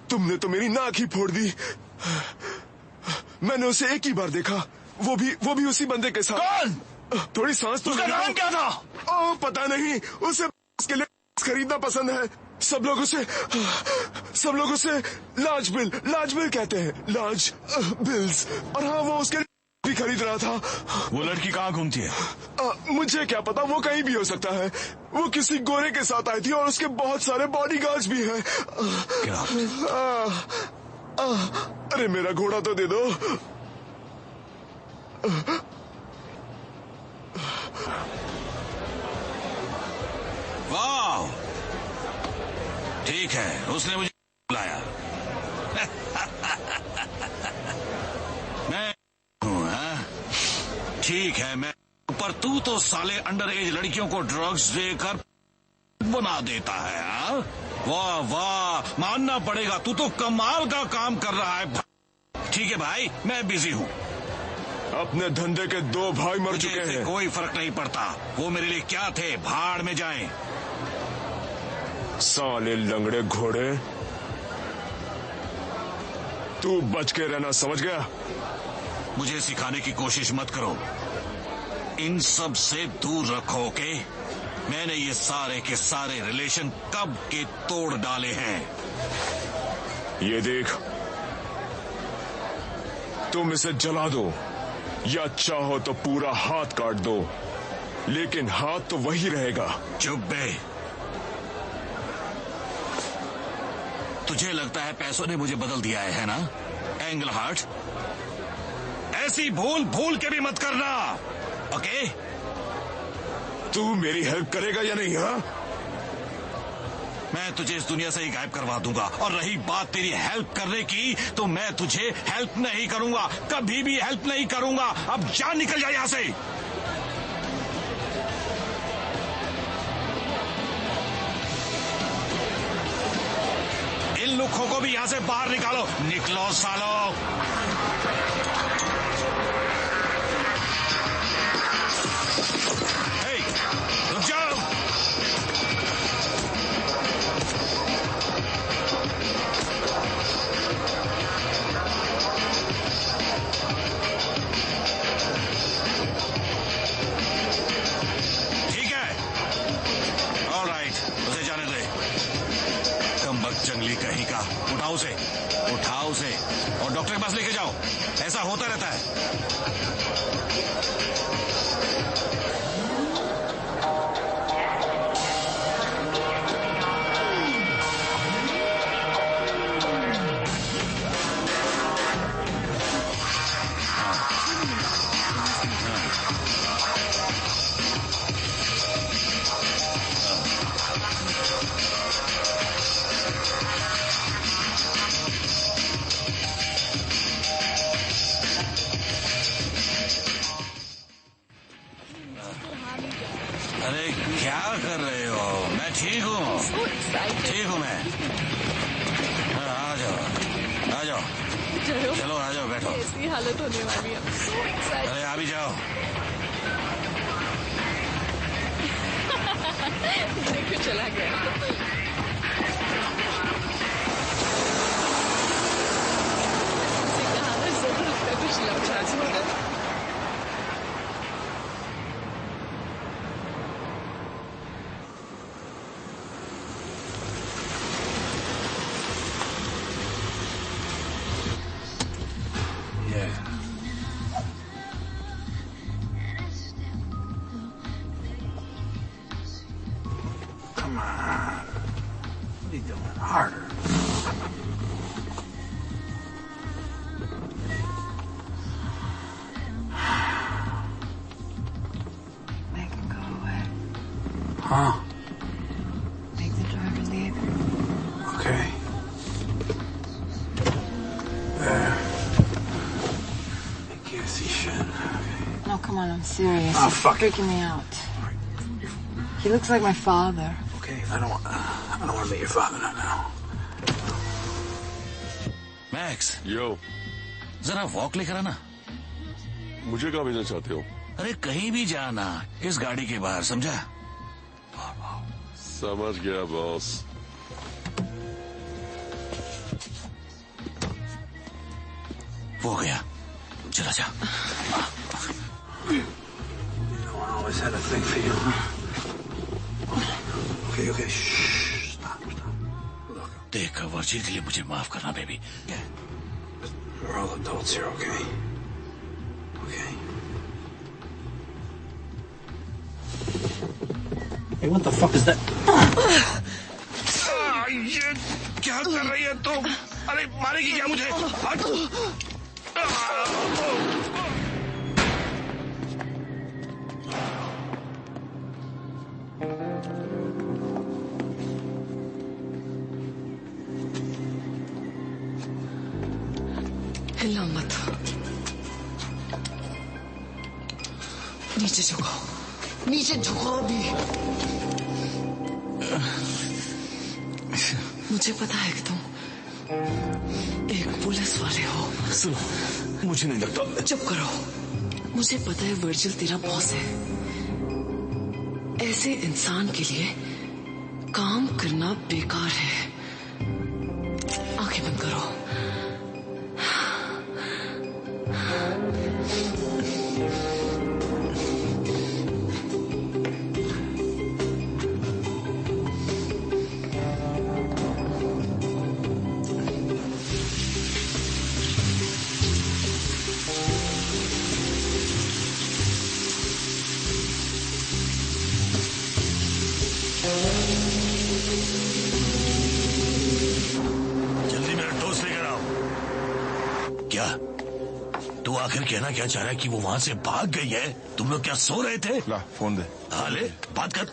तुमने तो मेरी नाक ही फोड़ दी। मैंने उसे एक ही बार देखा, वो भी उसी बंदे के साथ। कौन? थोड़ी सांस तो। उसका नाम क्या था? ओ पता नहीं, उसे उसके लिए खरीदना पसंद है। सब लोग उसे लाज बिल कहते हैं, लाज बिल्स। और हाँ, वो उसके भी खरीद रहा था। वो लड़की कहाँ घूमती है? मुझे क्या पता, वो कहीं भी हो सकता है। वो किसी गोरे के साथ आई थी और उसके बहुत सारे बॉडीगार्ड्स भी हैं। क्या? अरे मेरा घोड़ा तो दे दो। वाह, ठीक है, उसने मुझे बुलाया। मैं हूँ, ठीक है, मैं। पर तू तो साले अंडर एज लड़कियों को ड्रग्स देकर बना देता है। हाँ? वाह वाह, मानना पड़ेगा, तू तो कमाल का काम कर रहा है। ठीक है भाई, मैं बिजी हूँ। अपने धंधे के 2 भाई मर चुके हैं। कोई फर्क नहीं पड़ता, वो मेरे लिए क्या थे, भाड़ में जाएं। साले लंगड़े घोड़े, तू बच के रहना, समझ गया? मुझे सिखाने की कोशिश मत करो, इन सब से दूर रखो। ओके? मैंने ये सारे के सारे रिलेशन कब के तोड़ डाले हैं। ये देख, तुम इसे जला दो या चाहो तो पूरा हाथ काट दो, लेकिन हाथ तो वही रहेगा। चुप बे। तुझे लगता है पैसों ने मुझे बदल दिया है ना, एंगल हार्ट? ऐसी भूल भूल के भी मत करना। ओके? तू मेरी हेल्प करेगा या नहीं? हाँ, मैं तुझे इस दुनिया से ही गायब करवा दूंगा। और रही बात तेरी हेल्प करने की, तो मैं तुझे हेल्प नहीं करूंगा, कभी भी हेल्प नहीं करूंगा। अब जान, निकल जा यहां से। इन लुखों को भी यहां से बाहर निकालो। निकलो सालो। रुक जाओ। ठीक है, ऑलराइट, उसे जाने दे। कमबख्त जंगली कहीं का। उठाओ उसे और डॉक्टर के पास लेके जाओ। ऐसा होता रहता है। अरे क्या कर रहे हो? मैं ठीक हूँ, ठीक हूँ मैं। आ जाओ, चलो आ जाओ, बैठो। ऐसी हालत होने वाली है। अरे आ भी जाओ। देखो चला गया। उसे कहा था जरूर उसका कुछ लफड़ा होगा। Come on. What are you doing? Harder. Make him go away. Huh? Make the driver leave. Okay. There. I can't see shit. No, come on, I'm serious. Oh, You're fuck it. freaking me out. He looks like my father. Okay, I don't want to meet your father now. Max यो जरा वॉक लेकर आना। मुझे कहाँ भेजना चाहते हो? अरे कहीं भी जाना, इस गाड़ी के बाहर, समझा? समझ गया बॉस। वो गया, चला जा। I always had a thing for you, huh? Okay, shh, stop. देख वर्जिल के लिए मुझे माफ करना baby. We're all adults here, okay? Okay. Hey, what the fuck is that? ये क्या कर रही है तुम? अरे मारेगी क्या मुझे? हिला मत। नीचे झुको, नीचे झुको अभी। मुझे पता है कि तुम एक पुलिस वाले हो। सुनो, मुझे नहीं लगता। चुप करो। मुझे पता है वर्जिल तेरा बॉस है। ऐसे इंसान के लिए काम करना बेकार है। आंखें बंद करो। तू आखिर कहना क्या चाह रहा है कि वो वहां से भाग गई है? तुम लोग क्या सो रहे थे? ला फोन दे। हाँ ले, बात कर।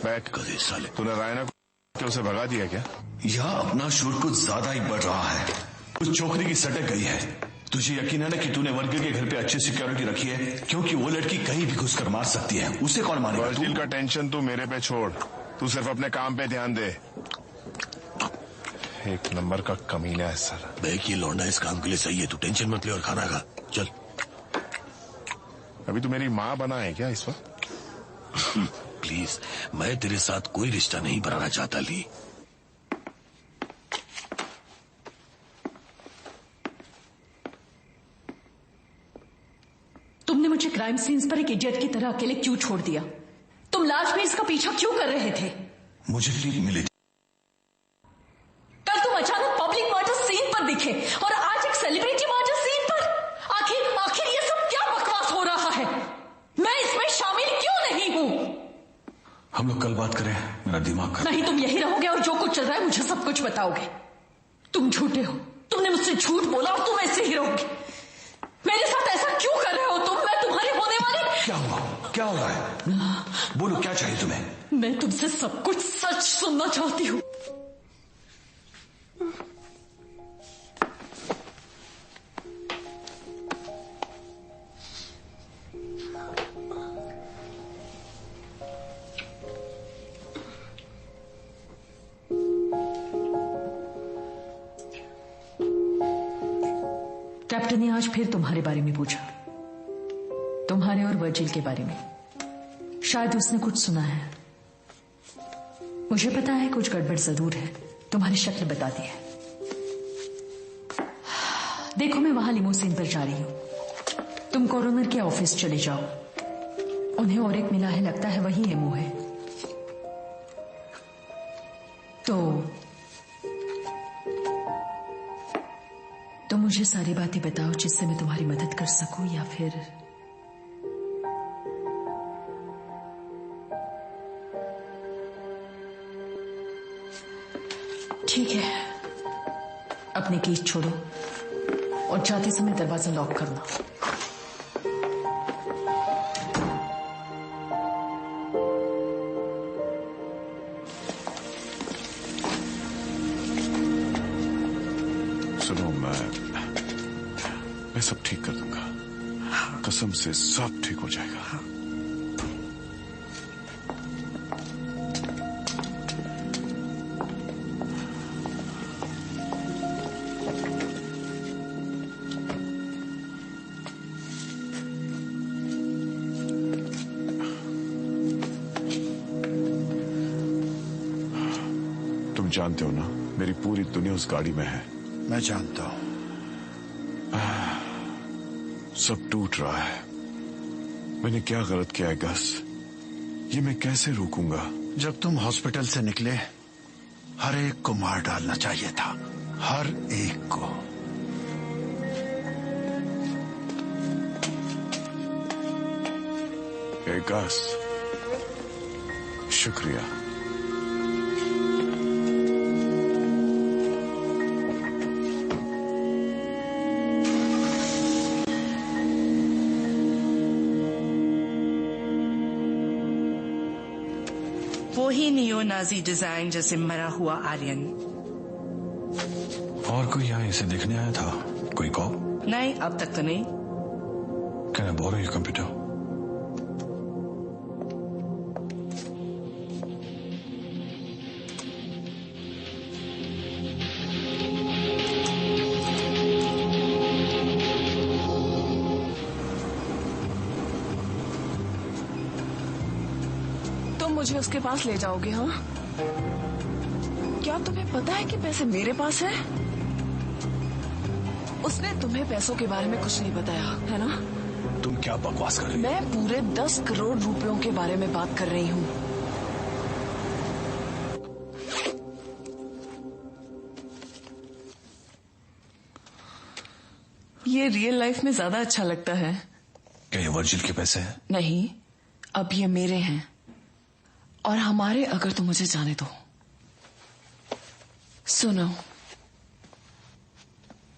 बैक कदे साले। तूने रायना को उसे भगा दिया क्या? यहाँ अपना शूट कुछ ज्यादा ही बढ़ रहा है। कुछ छोकरी की सटक गई है। तुझे यकीन है ना कि तूने वर्गील के घर पे अच्छी सिक्योरिटी रखी है? क्योंकि वो लड़की कहीं भी घुसकर मार सकती है। उसे कौन मारेगा? वर्गील का टेंशन तू मेरे पे छोड़। तू सिर्फ अपने काम पे ध्यान दे। एक नंबर का कमीना है सर। बैक ये लौंडा इस काम के लिए सही है। तू टेंशन मत ले और खाना खा। चल। अभी तू मेरी माँ बना है क्या इस वक्त? प्लीज, मैं तेरे साथ कोई रिश्ता नहीं बनाना चाहता ली। तुमने मुझे क्राइम सीन्स पर एक इडियट की तरह अकेले क्यों छोड़ दिया? तुम लाश में इसका पीछा क्यों कर रहे थे? मुझे लीड मिली। कल तुम अचानक पब्लिक मर्डर सीन पर दिखे और आज एक सेलिब्रिटी मर्डर सीन पर। आखिर ये सब क्या बकवास हो रहा है? मैं इसमें शामिल क्यों नहीं हूँ? हम लोग कल बात करें। मेरा दिमाग खराब। नहीं, तुम यही रहोगे और जो कुछ चल रहा है मुझे सब कुछ बताओगे। तुम झूठे हो। तुमने मुझसे झूठ बोला और तुम ऐसे ही रहोगे। मेरे साथ ऐसा क्यों कर रहे हो तुम? मैं तुम्हारे होने वाली। क्या हुआ? क्या हो रहा है? बोलो, क्या चाहिए तुम्हें? मैं तुमसे सब कुछ सच सुनना चाहती हूँ। कैप्टन ने आज फिर तुम्हारे बारे में पूछा, तुम्हारे और वर्जिल के बारे में। शायद उसने कुछ सुना है। मुझे पता है कुछ गड़बड़ जरूर है। तुम्हारी शक्ल बताती है। देखो, मैं वहां लिमोसिन पर जा रही हूं। तुम कॉरोनर के ऑफिस चले जाओ। उन्हें और एक मिला है, लगता है वही एमओ है। तो मुझे सारी बातें बताओ जिससे मैं तुम्हारी मदद कर सकूं, या फिर ठीक है, अपनी कीज छोड़ो और जाते समय दरवाजा लॉक करना। सुनो, मैं सब ठीक कर दूंगा, कसम से सब ठीक हो जाएगा। तुम जानते हो ना, मेरी पूरी दुनिया उस गाड़ी में है। मैं जानता हूं। सब टूट रहा है। मैंने क्या गलत किया है गस? ये मैं कैसे रोकूंगा? जब तुम हॉस्पिटल से निकले, हर एक को मार डालना चाहिए था, हर एक को। गस, शुक्रिया। वो ही नियो नाजी डिजाइन जैसे मरा हुआ आर्यन। और कोई यहाँ इसे देखने आया था? कोई कॉल? नहीं, अब तक तो नहीं। Can I borrow your computer? मुझे उसके पास ले जाओगे? हाँ, क्या तुम्हें पता है कि पैसे मेरे पास हैं? उसने तुम्हें पैसों के बारे में कुछ नहीं बताया, है ना? तुम क्या बकवास कर रही हो? मैं पूरे 10 करोड़ रुपयों के बारे में बात कर रही हूँ। ये रियल लाइफ में ज्यादा अच्छा लगता है। क्या ये वर्जिल के पैसे हैं? नहीं, अब ये मेरे हैं और हमारे। अगर तुम मुझे जाने दो। सुनो,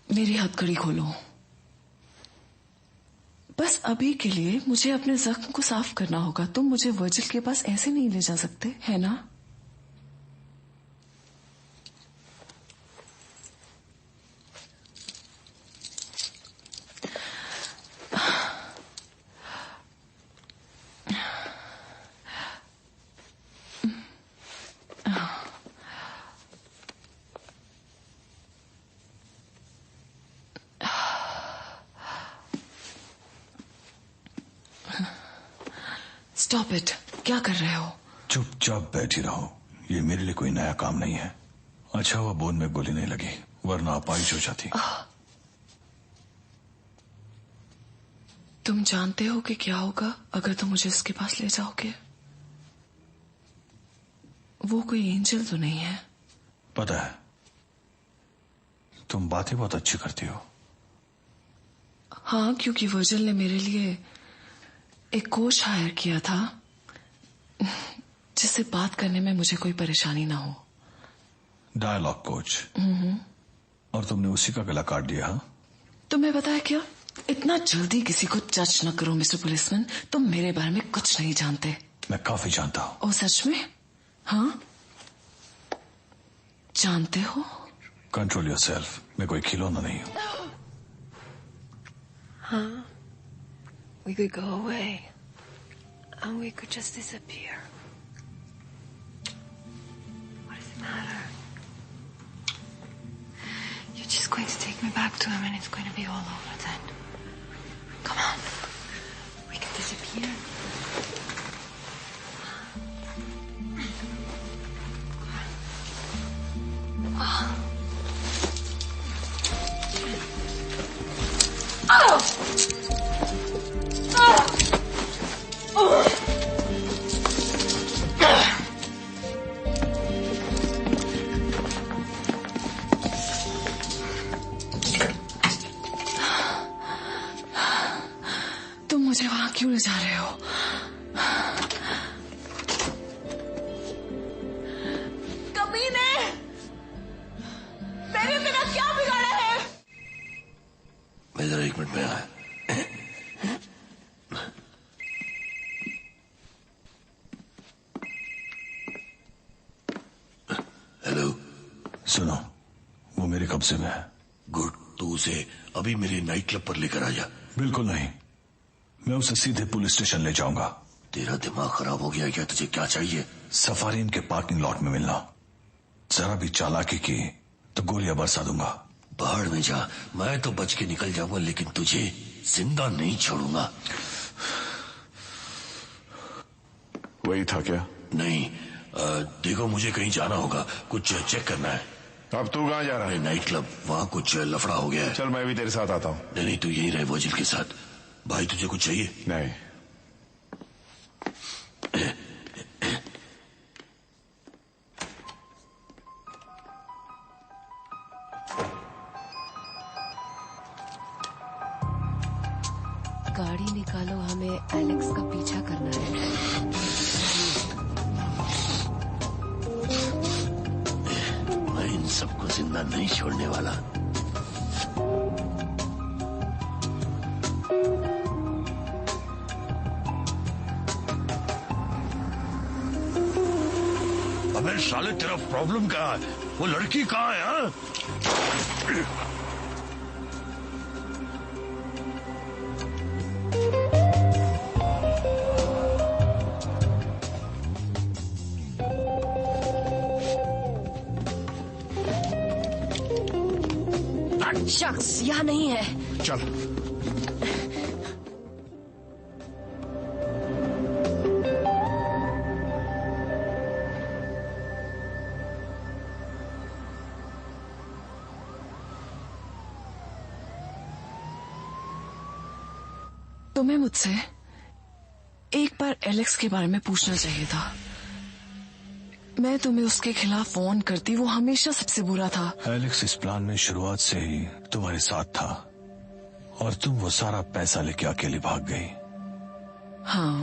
मेरी हथकड़ी खोलो। बस अभी के लिए मुझे अपने जख्म को साफ करना होगा। तुम मुझे वर्जिल के पास ऐसे नहीं ले जा सकते, है ना? Stop it. क्या कर रहे हो? चुपचाप बैठी रहो, ये मेरे लिए कोई नया काम नहीं है। अच्छा हुआ बोन में गोली नहीं लगी, वरना अपाहिज हो जाती। तुम जानते हो कि क्या होगा अगर तुम मुझे इसके पास ले जाओगे? वो कोई एंजल तो नहीं है। पता है, तुम बातें बहुत अच्छी करती हो। हाँ, क्योंकि वर्जिल ने मेरे लिए एक कोच हायर किया था जिससे बात करने में मुझे कोई परेशानी ना हो। Dialogue coach. और तुमने उसी का गला काट दिया? हाँ, तुम्हें पता है क्या, इतना जल्दी किसी को जज न करो मिस्टर पुलिसमैन। तुम मेरे बारे में कुछ नहीं जानते। मैं काफी जानता हूँ। ओ सच में? हाँ, जानते हो? कंट्रोल योरसेल्फ, मैं कोई खिलौना नहीं हूँ। Huh? We could go away. And we could just disappear. What does it matter? You're just going to take me back to him and it's going to be all over then. Come on. We can disappear. तुम मुझे वहां क्यों ले जा रहे हो? 1 मिनट में आया। हेलो। सुनो, वो मेरे कब्जे में है। गुड, तू उसे अभी मेरे नाइट क्लब पर लेकर आ जा। बिल्कुल नहीं, मैं उसे सीधे पुलिस स्टेशन ले जाऊंगा। तेरा दिमाग खराब हो गया क्या? तुझे क्या चाहिए? सफारीन के पार्किंग लॉट में मिलना। जरा भी चालाकी की तो गोलियां बरसा दूंगा। बाहर में जा, मैं तो बच के निकल जाऊंगा, लेकिन तुझे जिंदा नहीं छोड़ूंगा। वही था क्या? नहीं, देखो मुझे कहीं जाना होगा, कुछ चेक करना है। अब तू कहाँ जा रहा है? नाइट क्लब, वहाँ कुछ लफड़ा हो गया है। चल मैं भी तेरे साथ आता हूँ। नहीं, तू यहीं रहे वर्जिल के साथ। भाई तुझे कुछ चाहिए? नहीं। गाड़ी निकालो, हमें एलेक्स का पीछा करना है। मैं इन सबको जिंदा नहीं छोड़ने वाला। अबे साले, तेरा प्रॉब्लम क्या है? वो लड़की कहाँ है? हाँ? शख्स यहाँ नहीं है। चल। तुम्हें मुझसे एक बार एलेक्स के बारे में पूछना चाहिए था। मैं तुम्हें उसके खिलाफ फोन करती, वो हमेशा सबसे बुरा था। एलेक्स इस प्लान में शुरुआत से ही तुम्हारे साथ था और तुम वो सारा पैसा लेके अकेली भाग गई। हाँ,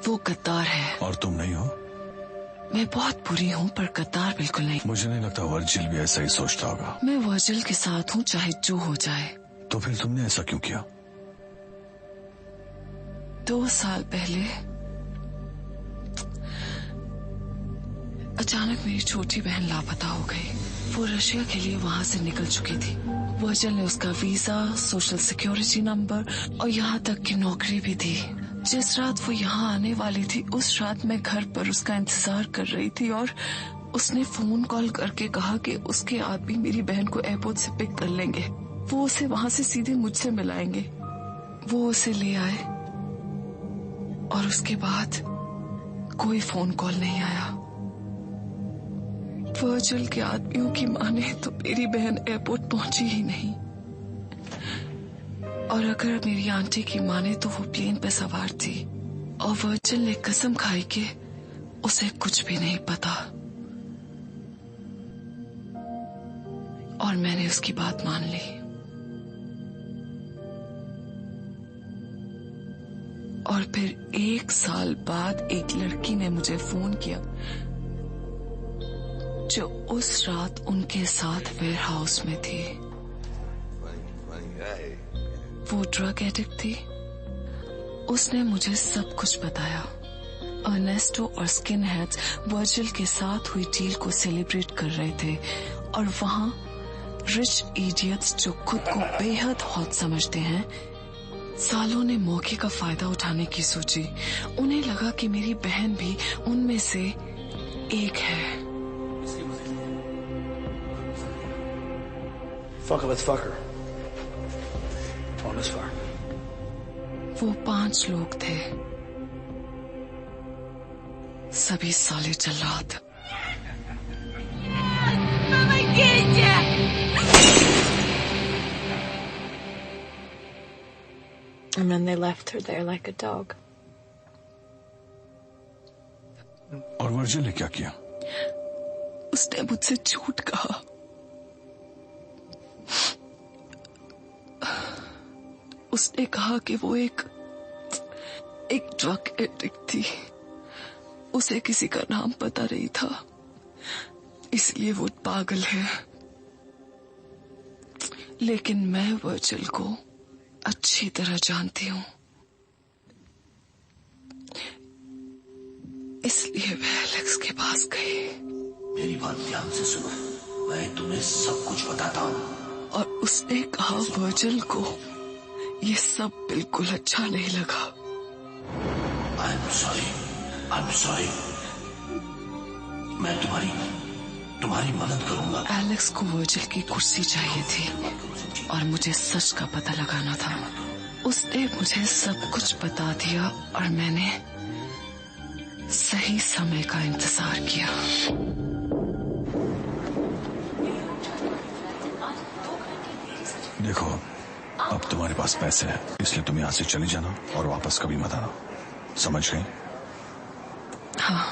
वो गद्दार है। और तुम नहीं हो? मैं बहुत बुरी हूँ, पर गद्दार बिल्कुल नहीं। मुझे नहीं लगता वर्जिल भी ऐसा ही सोचता होगा। मैं वर्जिल के साथ हूँ, चाहे जो हो जाए। तो फिर तुमने ऐसा क्यों किया? 2 साल पहले अचानक मेरी छोटी बहन लापता हो गई। वो रशिया के लिए वहाँ से निकल चुकी थी। वर्जिल ने उसका वीजा, सोशल सिक्योरिटी नंबर और यहाँ तक की नौकरी भी दी। जिस रात वो यहाँ आने वाली थी, उस रात मैं घर पर उसका इंतजार कर रही थी और उसने फोन कॉल करके कहा कि उसके आदमी मेरी बहन को एयरपोर्ट से पिक कर लेंगे। वो उसे वहाँ से सीधे मुझसे मिलाएंगे। वो उसे ले आए और उसके बाद कोई फोन कॉल नहीं आया। वर्जिल के आदमियों की माने तो मेरी बहन एयरपोर्ट पहुंची ही नहीं, और अगर मेरी आंटी की माने तो वो प्लेन पे सवार थी और वर्जिल ने कसम खाई कि उसे कुछ भी नहीं पता। और मैंने उसकी बात मान ली। और फिर 1 साल बाद एक लड़की ने मुझे फोन किया जो उस रात उनके साथ वेयर हाउस में थी। वो ड्रग एडिक्ट थी। उसने मुझे सब कुछ बताया। अर्नेस्टो और स्किन हेड्स वर्जिल के साथ हुई डील को सेलिब्रेट कर रहे थे और वहां रिच इडियट्स जो खुद को बेहद हॉट समझते हैं, सालों ने मौके का फायदा उठाने की सोची। उन्हें लगा कि मेरी बहन भी उनमें से एक है। Fuck it, let's fuck her. On this far. वो 5 लोग थे, सभी साले जल्लाद। And then they left her there like a dog. और वर्जिल ने क्या किया? उसने मुझसे झूठ कहा। उसने कहा कि वो एक ड्रग एडिक्ट थी। उसे किसी का नाम पता नहीं था, इसलिए वो पागल है। लेकिन मैं वर्जिल को अच्छी तरह जानती हूँ, इसलिए वह एलेक्स के पास गई। मेरी बात ध्यान से सुनो, मैं तुम्हें सब कुछ बताता हूँ। और उसने कहा वर्जिल को ये सब बिल्कुल अच्छा नहीं लगा। I'm sorry। मैं तुम्हारी मदद करूंगा। एलेक्स को वर्जिल की कुर्सी चाहिए थी और मुझे सच का पता लगाना था। उसने मुझे सब कुछ बता दिया और मैंने सही समय का इंतजार किया। देखो, अब तुम्हारे पास पैसे हैं, इसलिए तुम यहाँ से चली जाना और वापस कभी मत आना, समझ गई? हाँ।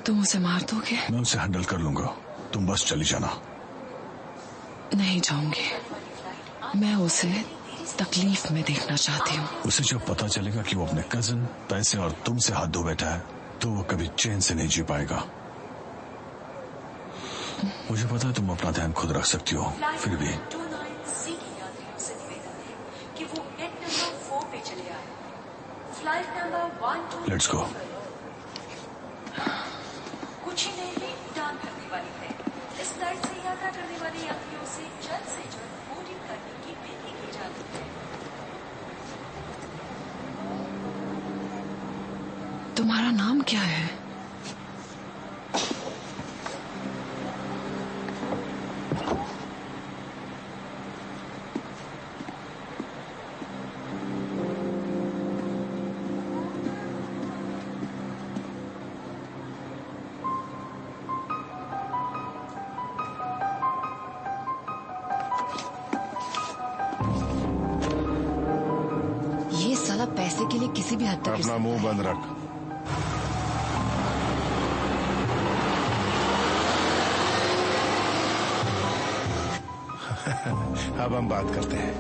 तुम उसे मार दोगे? मैं उसे हैंडल कर लूंगा, तुम बस चली जाना। नहीं जाऊंगी, मैं उसे तकलीफ में देखना चाहती हूँ। उसे जब पता चलेगा कि वो अपने कजन, पैसे और तुमसे हाथ धो बैठा है, तो वो कभी चैन से नहीं जी पाएगा। मुझे पता है तुम अपना ध्यान खुद रख सकती हो, फिर भी लेट्स गो। कुछ ही देर में उड़ान भरने वाली है। इस फ्लाइट से यात्रा करने वाले यात्रियों से जल्द बोर्डिंग करने की विनती की जाती है। तुम्हारा नाम क्या है? ये साला पैसे के लिए किसी भी हद तक अपना मुंह बंद रख। अब हम बात करते हैं।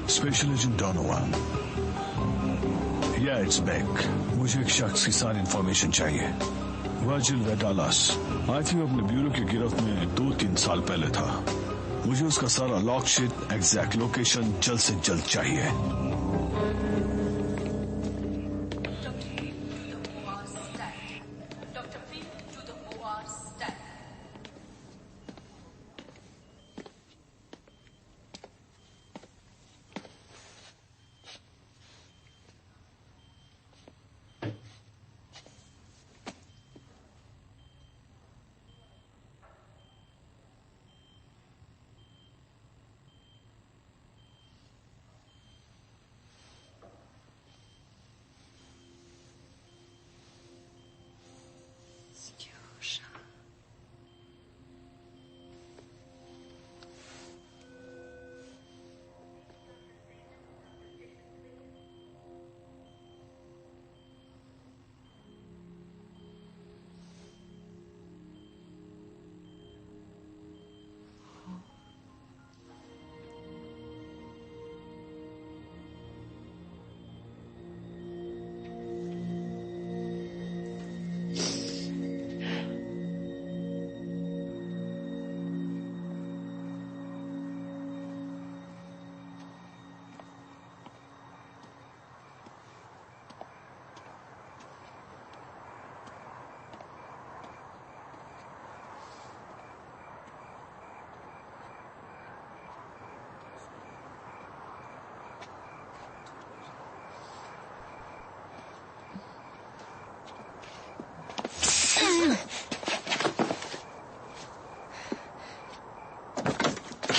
स्पेशल एजेंट डोनोवन, या इट्स बैक। मुझे एक शख्स की सारी इंफॉर्मेशन चाहिए। वर्जिल वेडालास आई थिंक अपने ब्यूरो की गिरफ्त में 2-3 साल पहले था। मुझे उसका सारा लॉक शीट, एग्जैक्ट लोकेशन जल्द से जल्द चाहिए।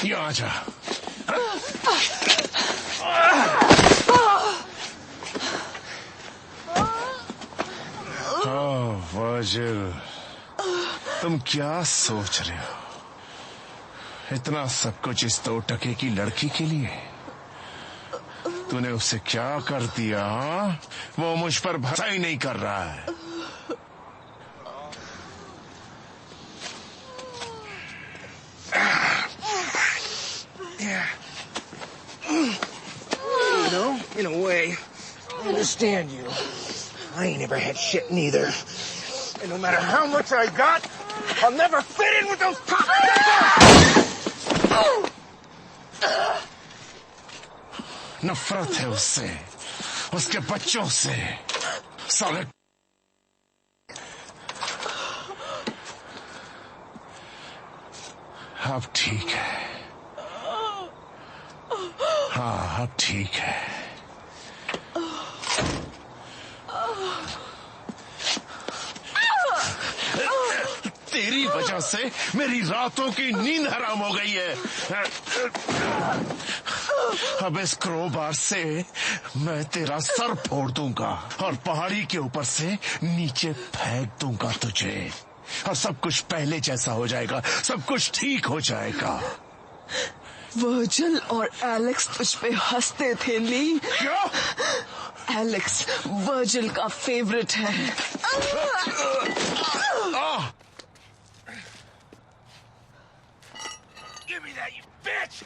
यहाँ आजा। वर्जिल, तुम क्या सोच रहे हो? इतना सब कुछ इस 2 टके की लड़की के लिए? तूने उससे क्या कर दिया? वो मुझ पर भरोसा ही नहीं कर रहा है। understand you. I ain't never had shit neither. And no matter how much I got, I'll never fit in with those cocksuckers! नफरत है उससे, उसके बच्चों से, साले। अब ठीक है। हाँ, अब ठीक है। तेरी वजह से मेरी रातों की नींद हराम हो गई है। अब इस क्रोबार से मैं तेरा सर फोड़ दूंगा और पहाड़ी के ऊपर से नीचे फेंक दूंगा तुझे, और सब कुछ पहले जैसा हो जाएगा, सब कुछ ठीक हो जाएगा। वर्जिल और एलेक्स तुझ पे हंसते थे ली। क्या? एलेक्स वर्जिल का फेवरेट है। Give me that, you bitch!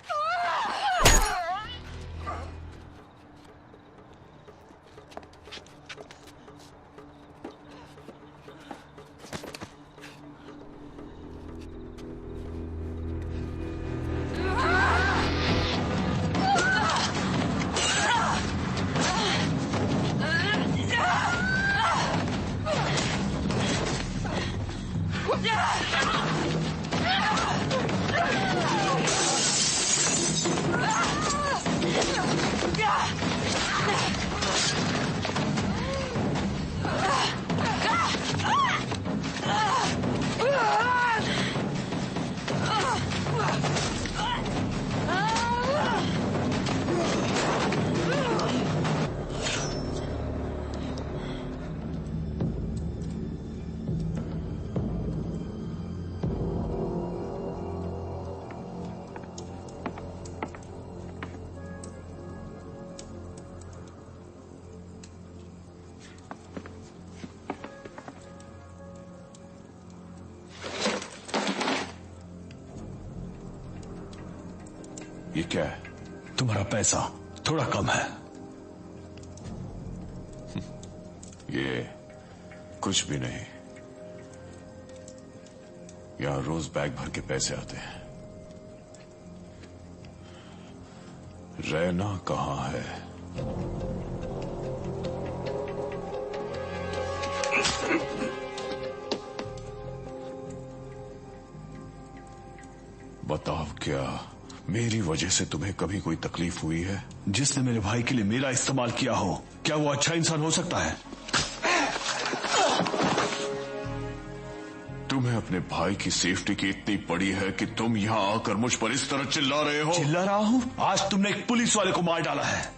ये क्या है? तुम्हारा पैसा थोड़ा कम है। ये कुछ भी नहीं। यहां रोज बैग भर के पैसे आते हैं। रैना कहां है? बताओ, क्या मेरी वजह से तुम्हें कभी कोई तकलीफ हुई है? जिसने मेरे भाई के लिए मेरा इस्तेमाल किया हो, क्या वो अच्छा इंसान हो सकता है? तुम्हें अपने भाई की सेफ्टी की इतनी पड़ी है कि तुम यहां आकर मुझ पर इस तरह चिल्ला रहे हो? चिल्ला रहा हूं? आज तुमने एक पुलिस वाले को मार डाला है।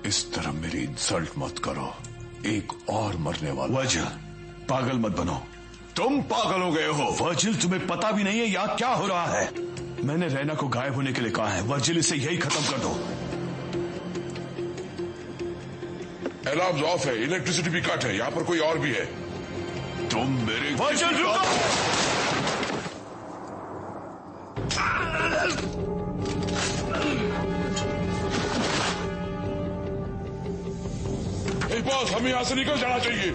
इस तरह मेरी इंसल्ट मत करो, एक और मरने वाला। वर्जिल, पागल मत बनो। तुम पागल हो गए हो। वर्जिल, तुम्हें पता भी नहीं है यहाँ क्या हो रहा है। मैंने रैना को गायब होने के लिए कहा है। वर्जिल, इसे यही खत्म कर दो। अलार्म्स ऑफ है, इलेक्ट्रिसिटी भी कट है, यहाँ पर कोई और भी है। तुम मेरे वर्जिल रुको! बॉस, हमें यहां से निकल जाना चाहिए।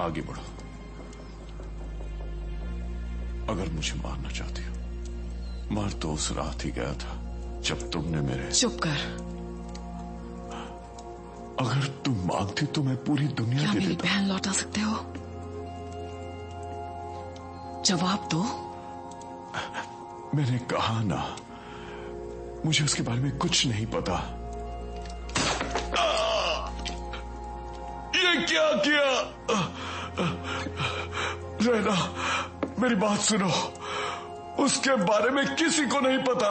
आगे बढ़ो। अगर मुझे मारना चाहती हो, मार तो उस रात ही गया था जब तुमने मेरे। चुप कर। अगर तुम मांगती तो मैं पूरी दुनिया क्या दे मेरी देता। बहन लौटा सकते हो? जवाब दो। मैंने कहा ना, मुझे उसके बारे में कुछ नहीं पता। ये क्या किया? रैना, मेरी बात सुनो, उसके बारे में किसी को नहीं पता।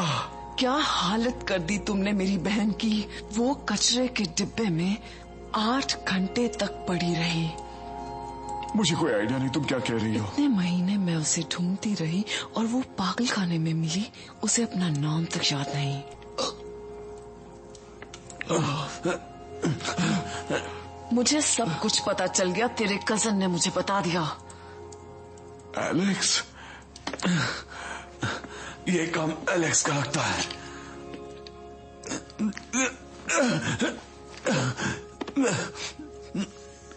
क्या हालत कर दी तुमने मेरी बहन की। वो कचरे के डिब्बे में 8 घंटे तक पड़ी रही। मुझे कोई आइडिया नहीं तुम क्या कह रही हो। इतने महीने मैं उसे ढूंढती रही और वो पागल खाने में मिली, उसे अपना नाम तक याद नहीं। मुझे सब कुछ पता चल गया, तेरे कजन ने मुझे बता दिया। एलेक्स, ये काम एलेक्स का लगता है।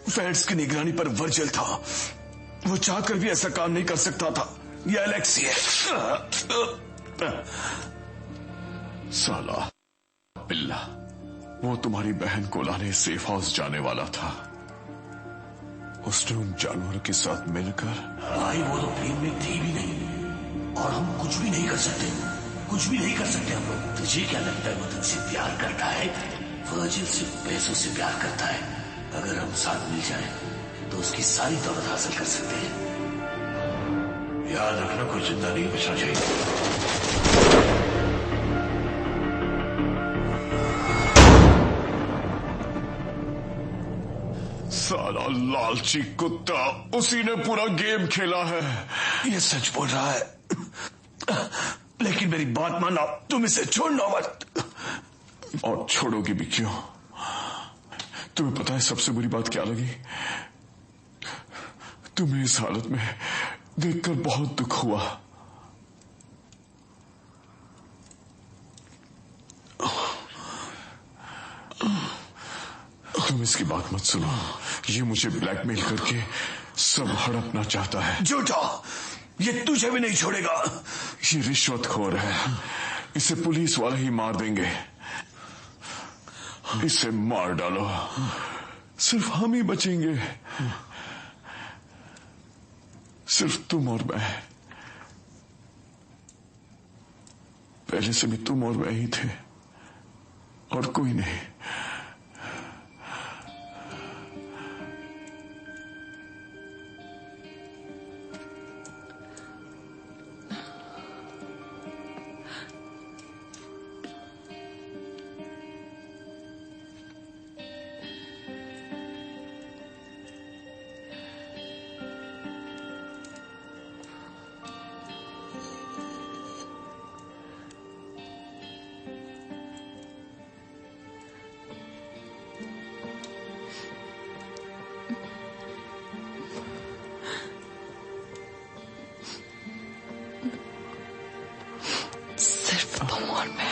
फेड्स की निगरानी पर वर्जिल था, वो चाहकर भी ऐसा काम नहीं कर सकता था। ये एलेक्स ही है। साला बिल्ला, वो तुम्हारी बहन को लाने सेफ हाउस जाने वाला था। उसने उन जानवरों के साथ मिलकर। भाई वो तो प्लेन में थी भी नहीं और हम कुछ भी नहीं कर सकते, कुछ भी नहीं कर सकते हम लोग। तुझे क्या लगता है वो तुझसे प्यार करता है? वर्जिल सिर्फ पैसों से प्यार करता है। अगर हम साथ मिल जाएं तो उसकी सारी दौलत हासिल कर सकते हैं। याद रखना, कोई जिंदा नहीं बचना चाहिए। साला लालची कुत्ता, उसी ने पूरा गेम खेला है। ये सच बोल रहा है, लेकिन मेरी बात मानना, तुम इसे छोड़ना मत। और छोड़ोगी भी क्यों? तुम्हें पता है सबसे बुरी बात क्या लगी? तुम्हें इस हालत में देखकर बहुत दुख हुआ। तुम इसकी बात मत सुनो, ये मुझे ब्लैकमेल करके सब हड़पना चाहता है। झूठा, ये तुझे भी नहीं छोड़ेगा। ये रिश्वतखोर है, इसे पुलिस वाले ही मार देंगे। इसे मार डालो, सिर्फ हम ही बचेंगे, सिर्फ तुम और मैं। पहले से भी तुम और मैं ही थे और कोई नहीं। तुम और मैं।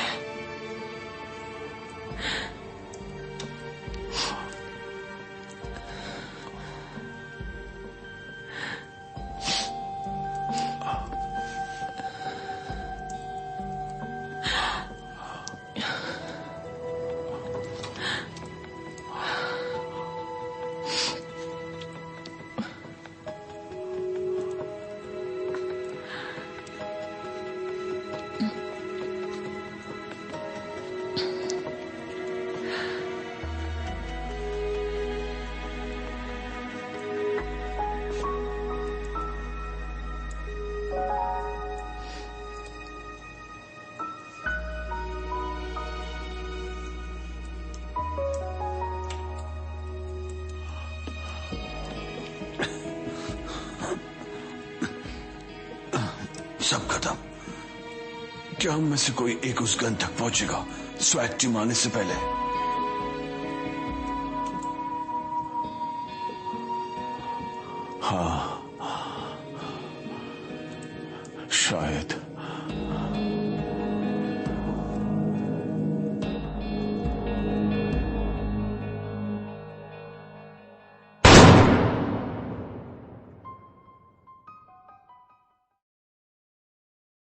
सब खत्म। क्या हम में से कोई एक उस गन तक पहुंचेगा स्वैग टीम आने से पहले? हाँ, शायद।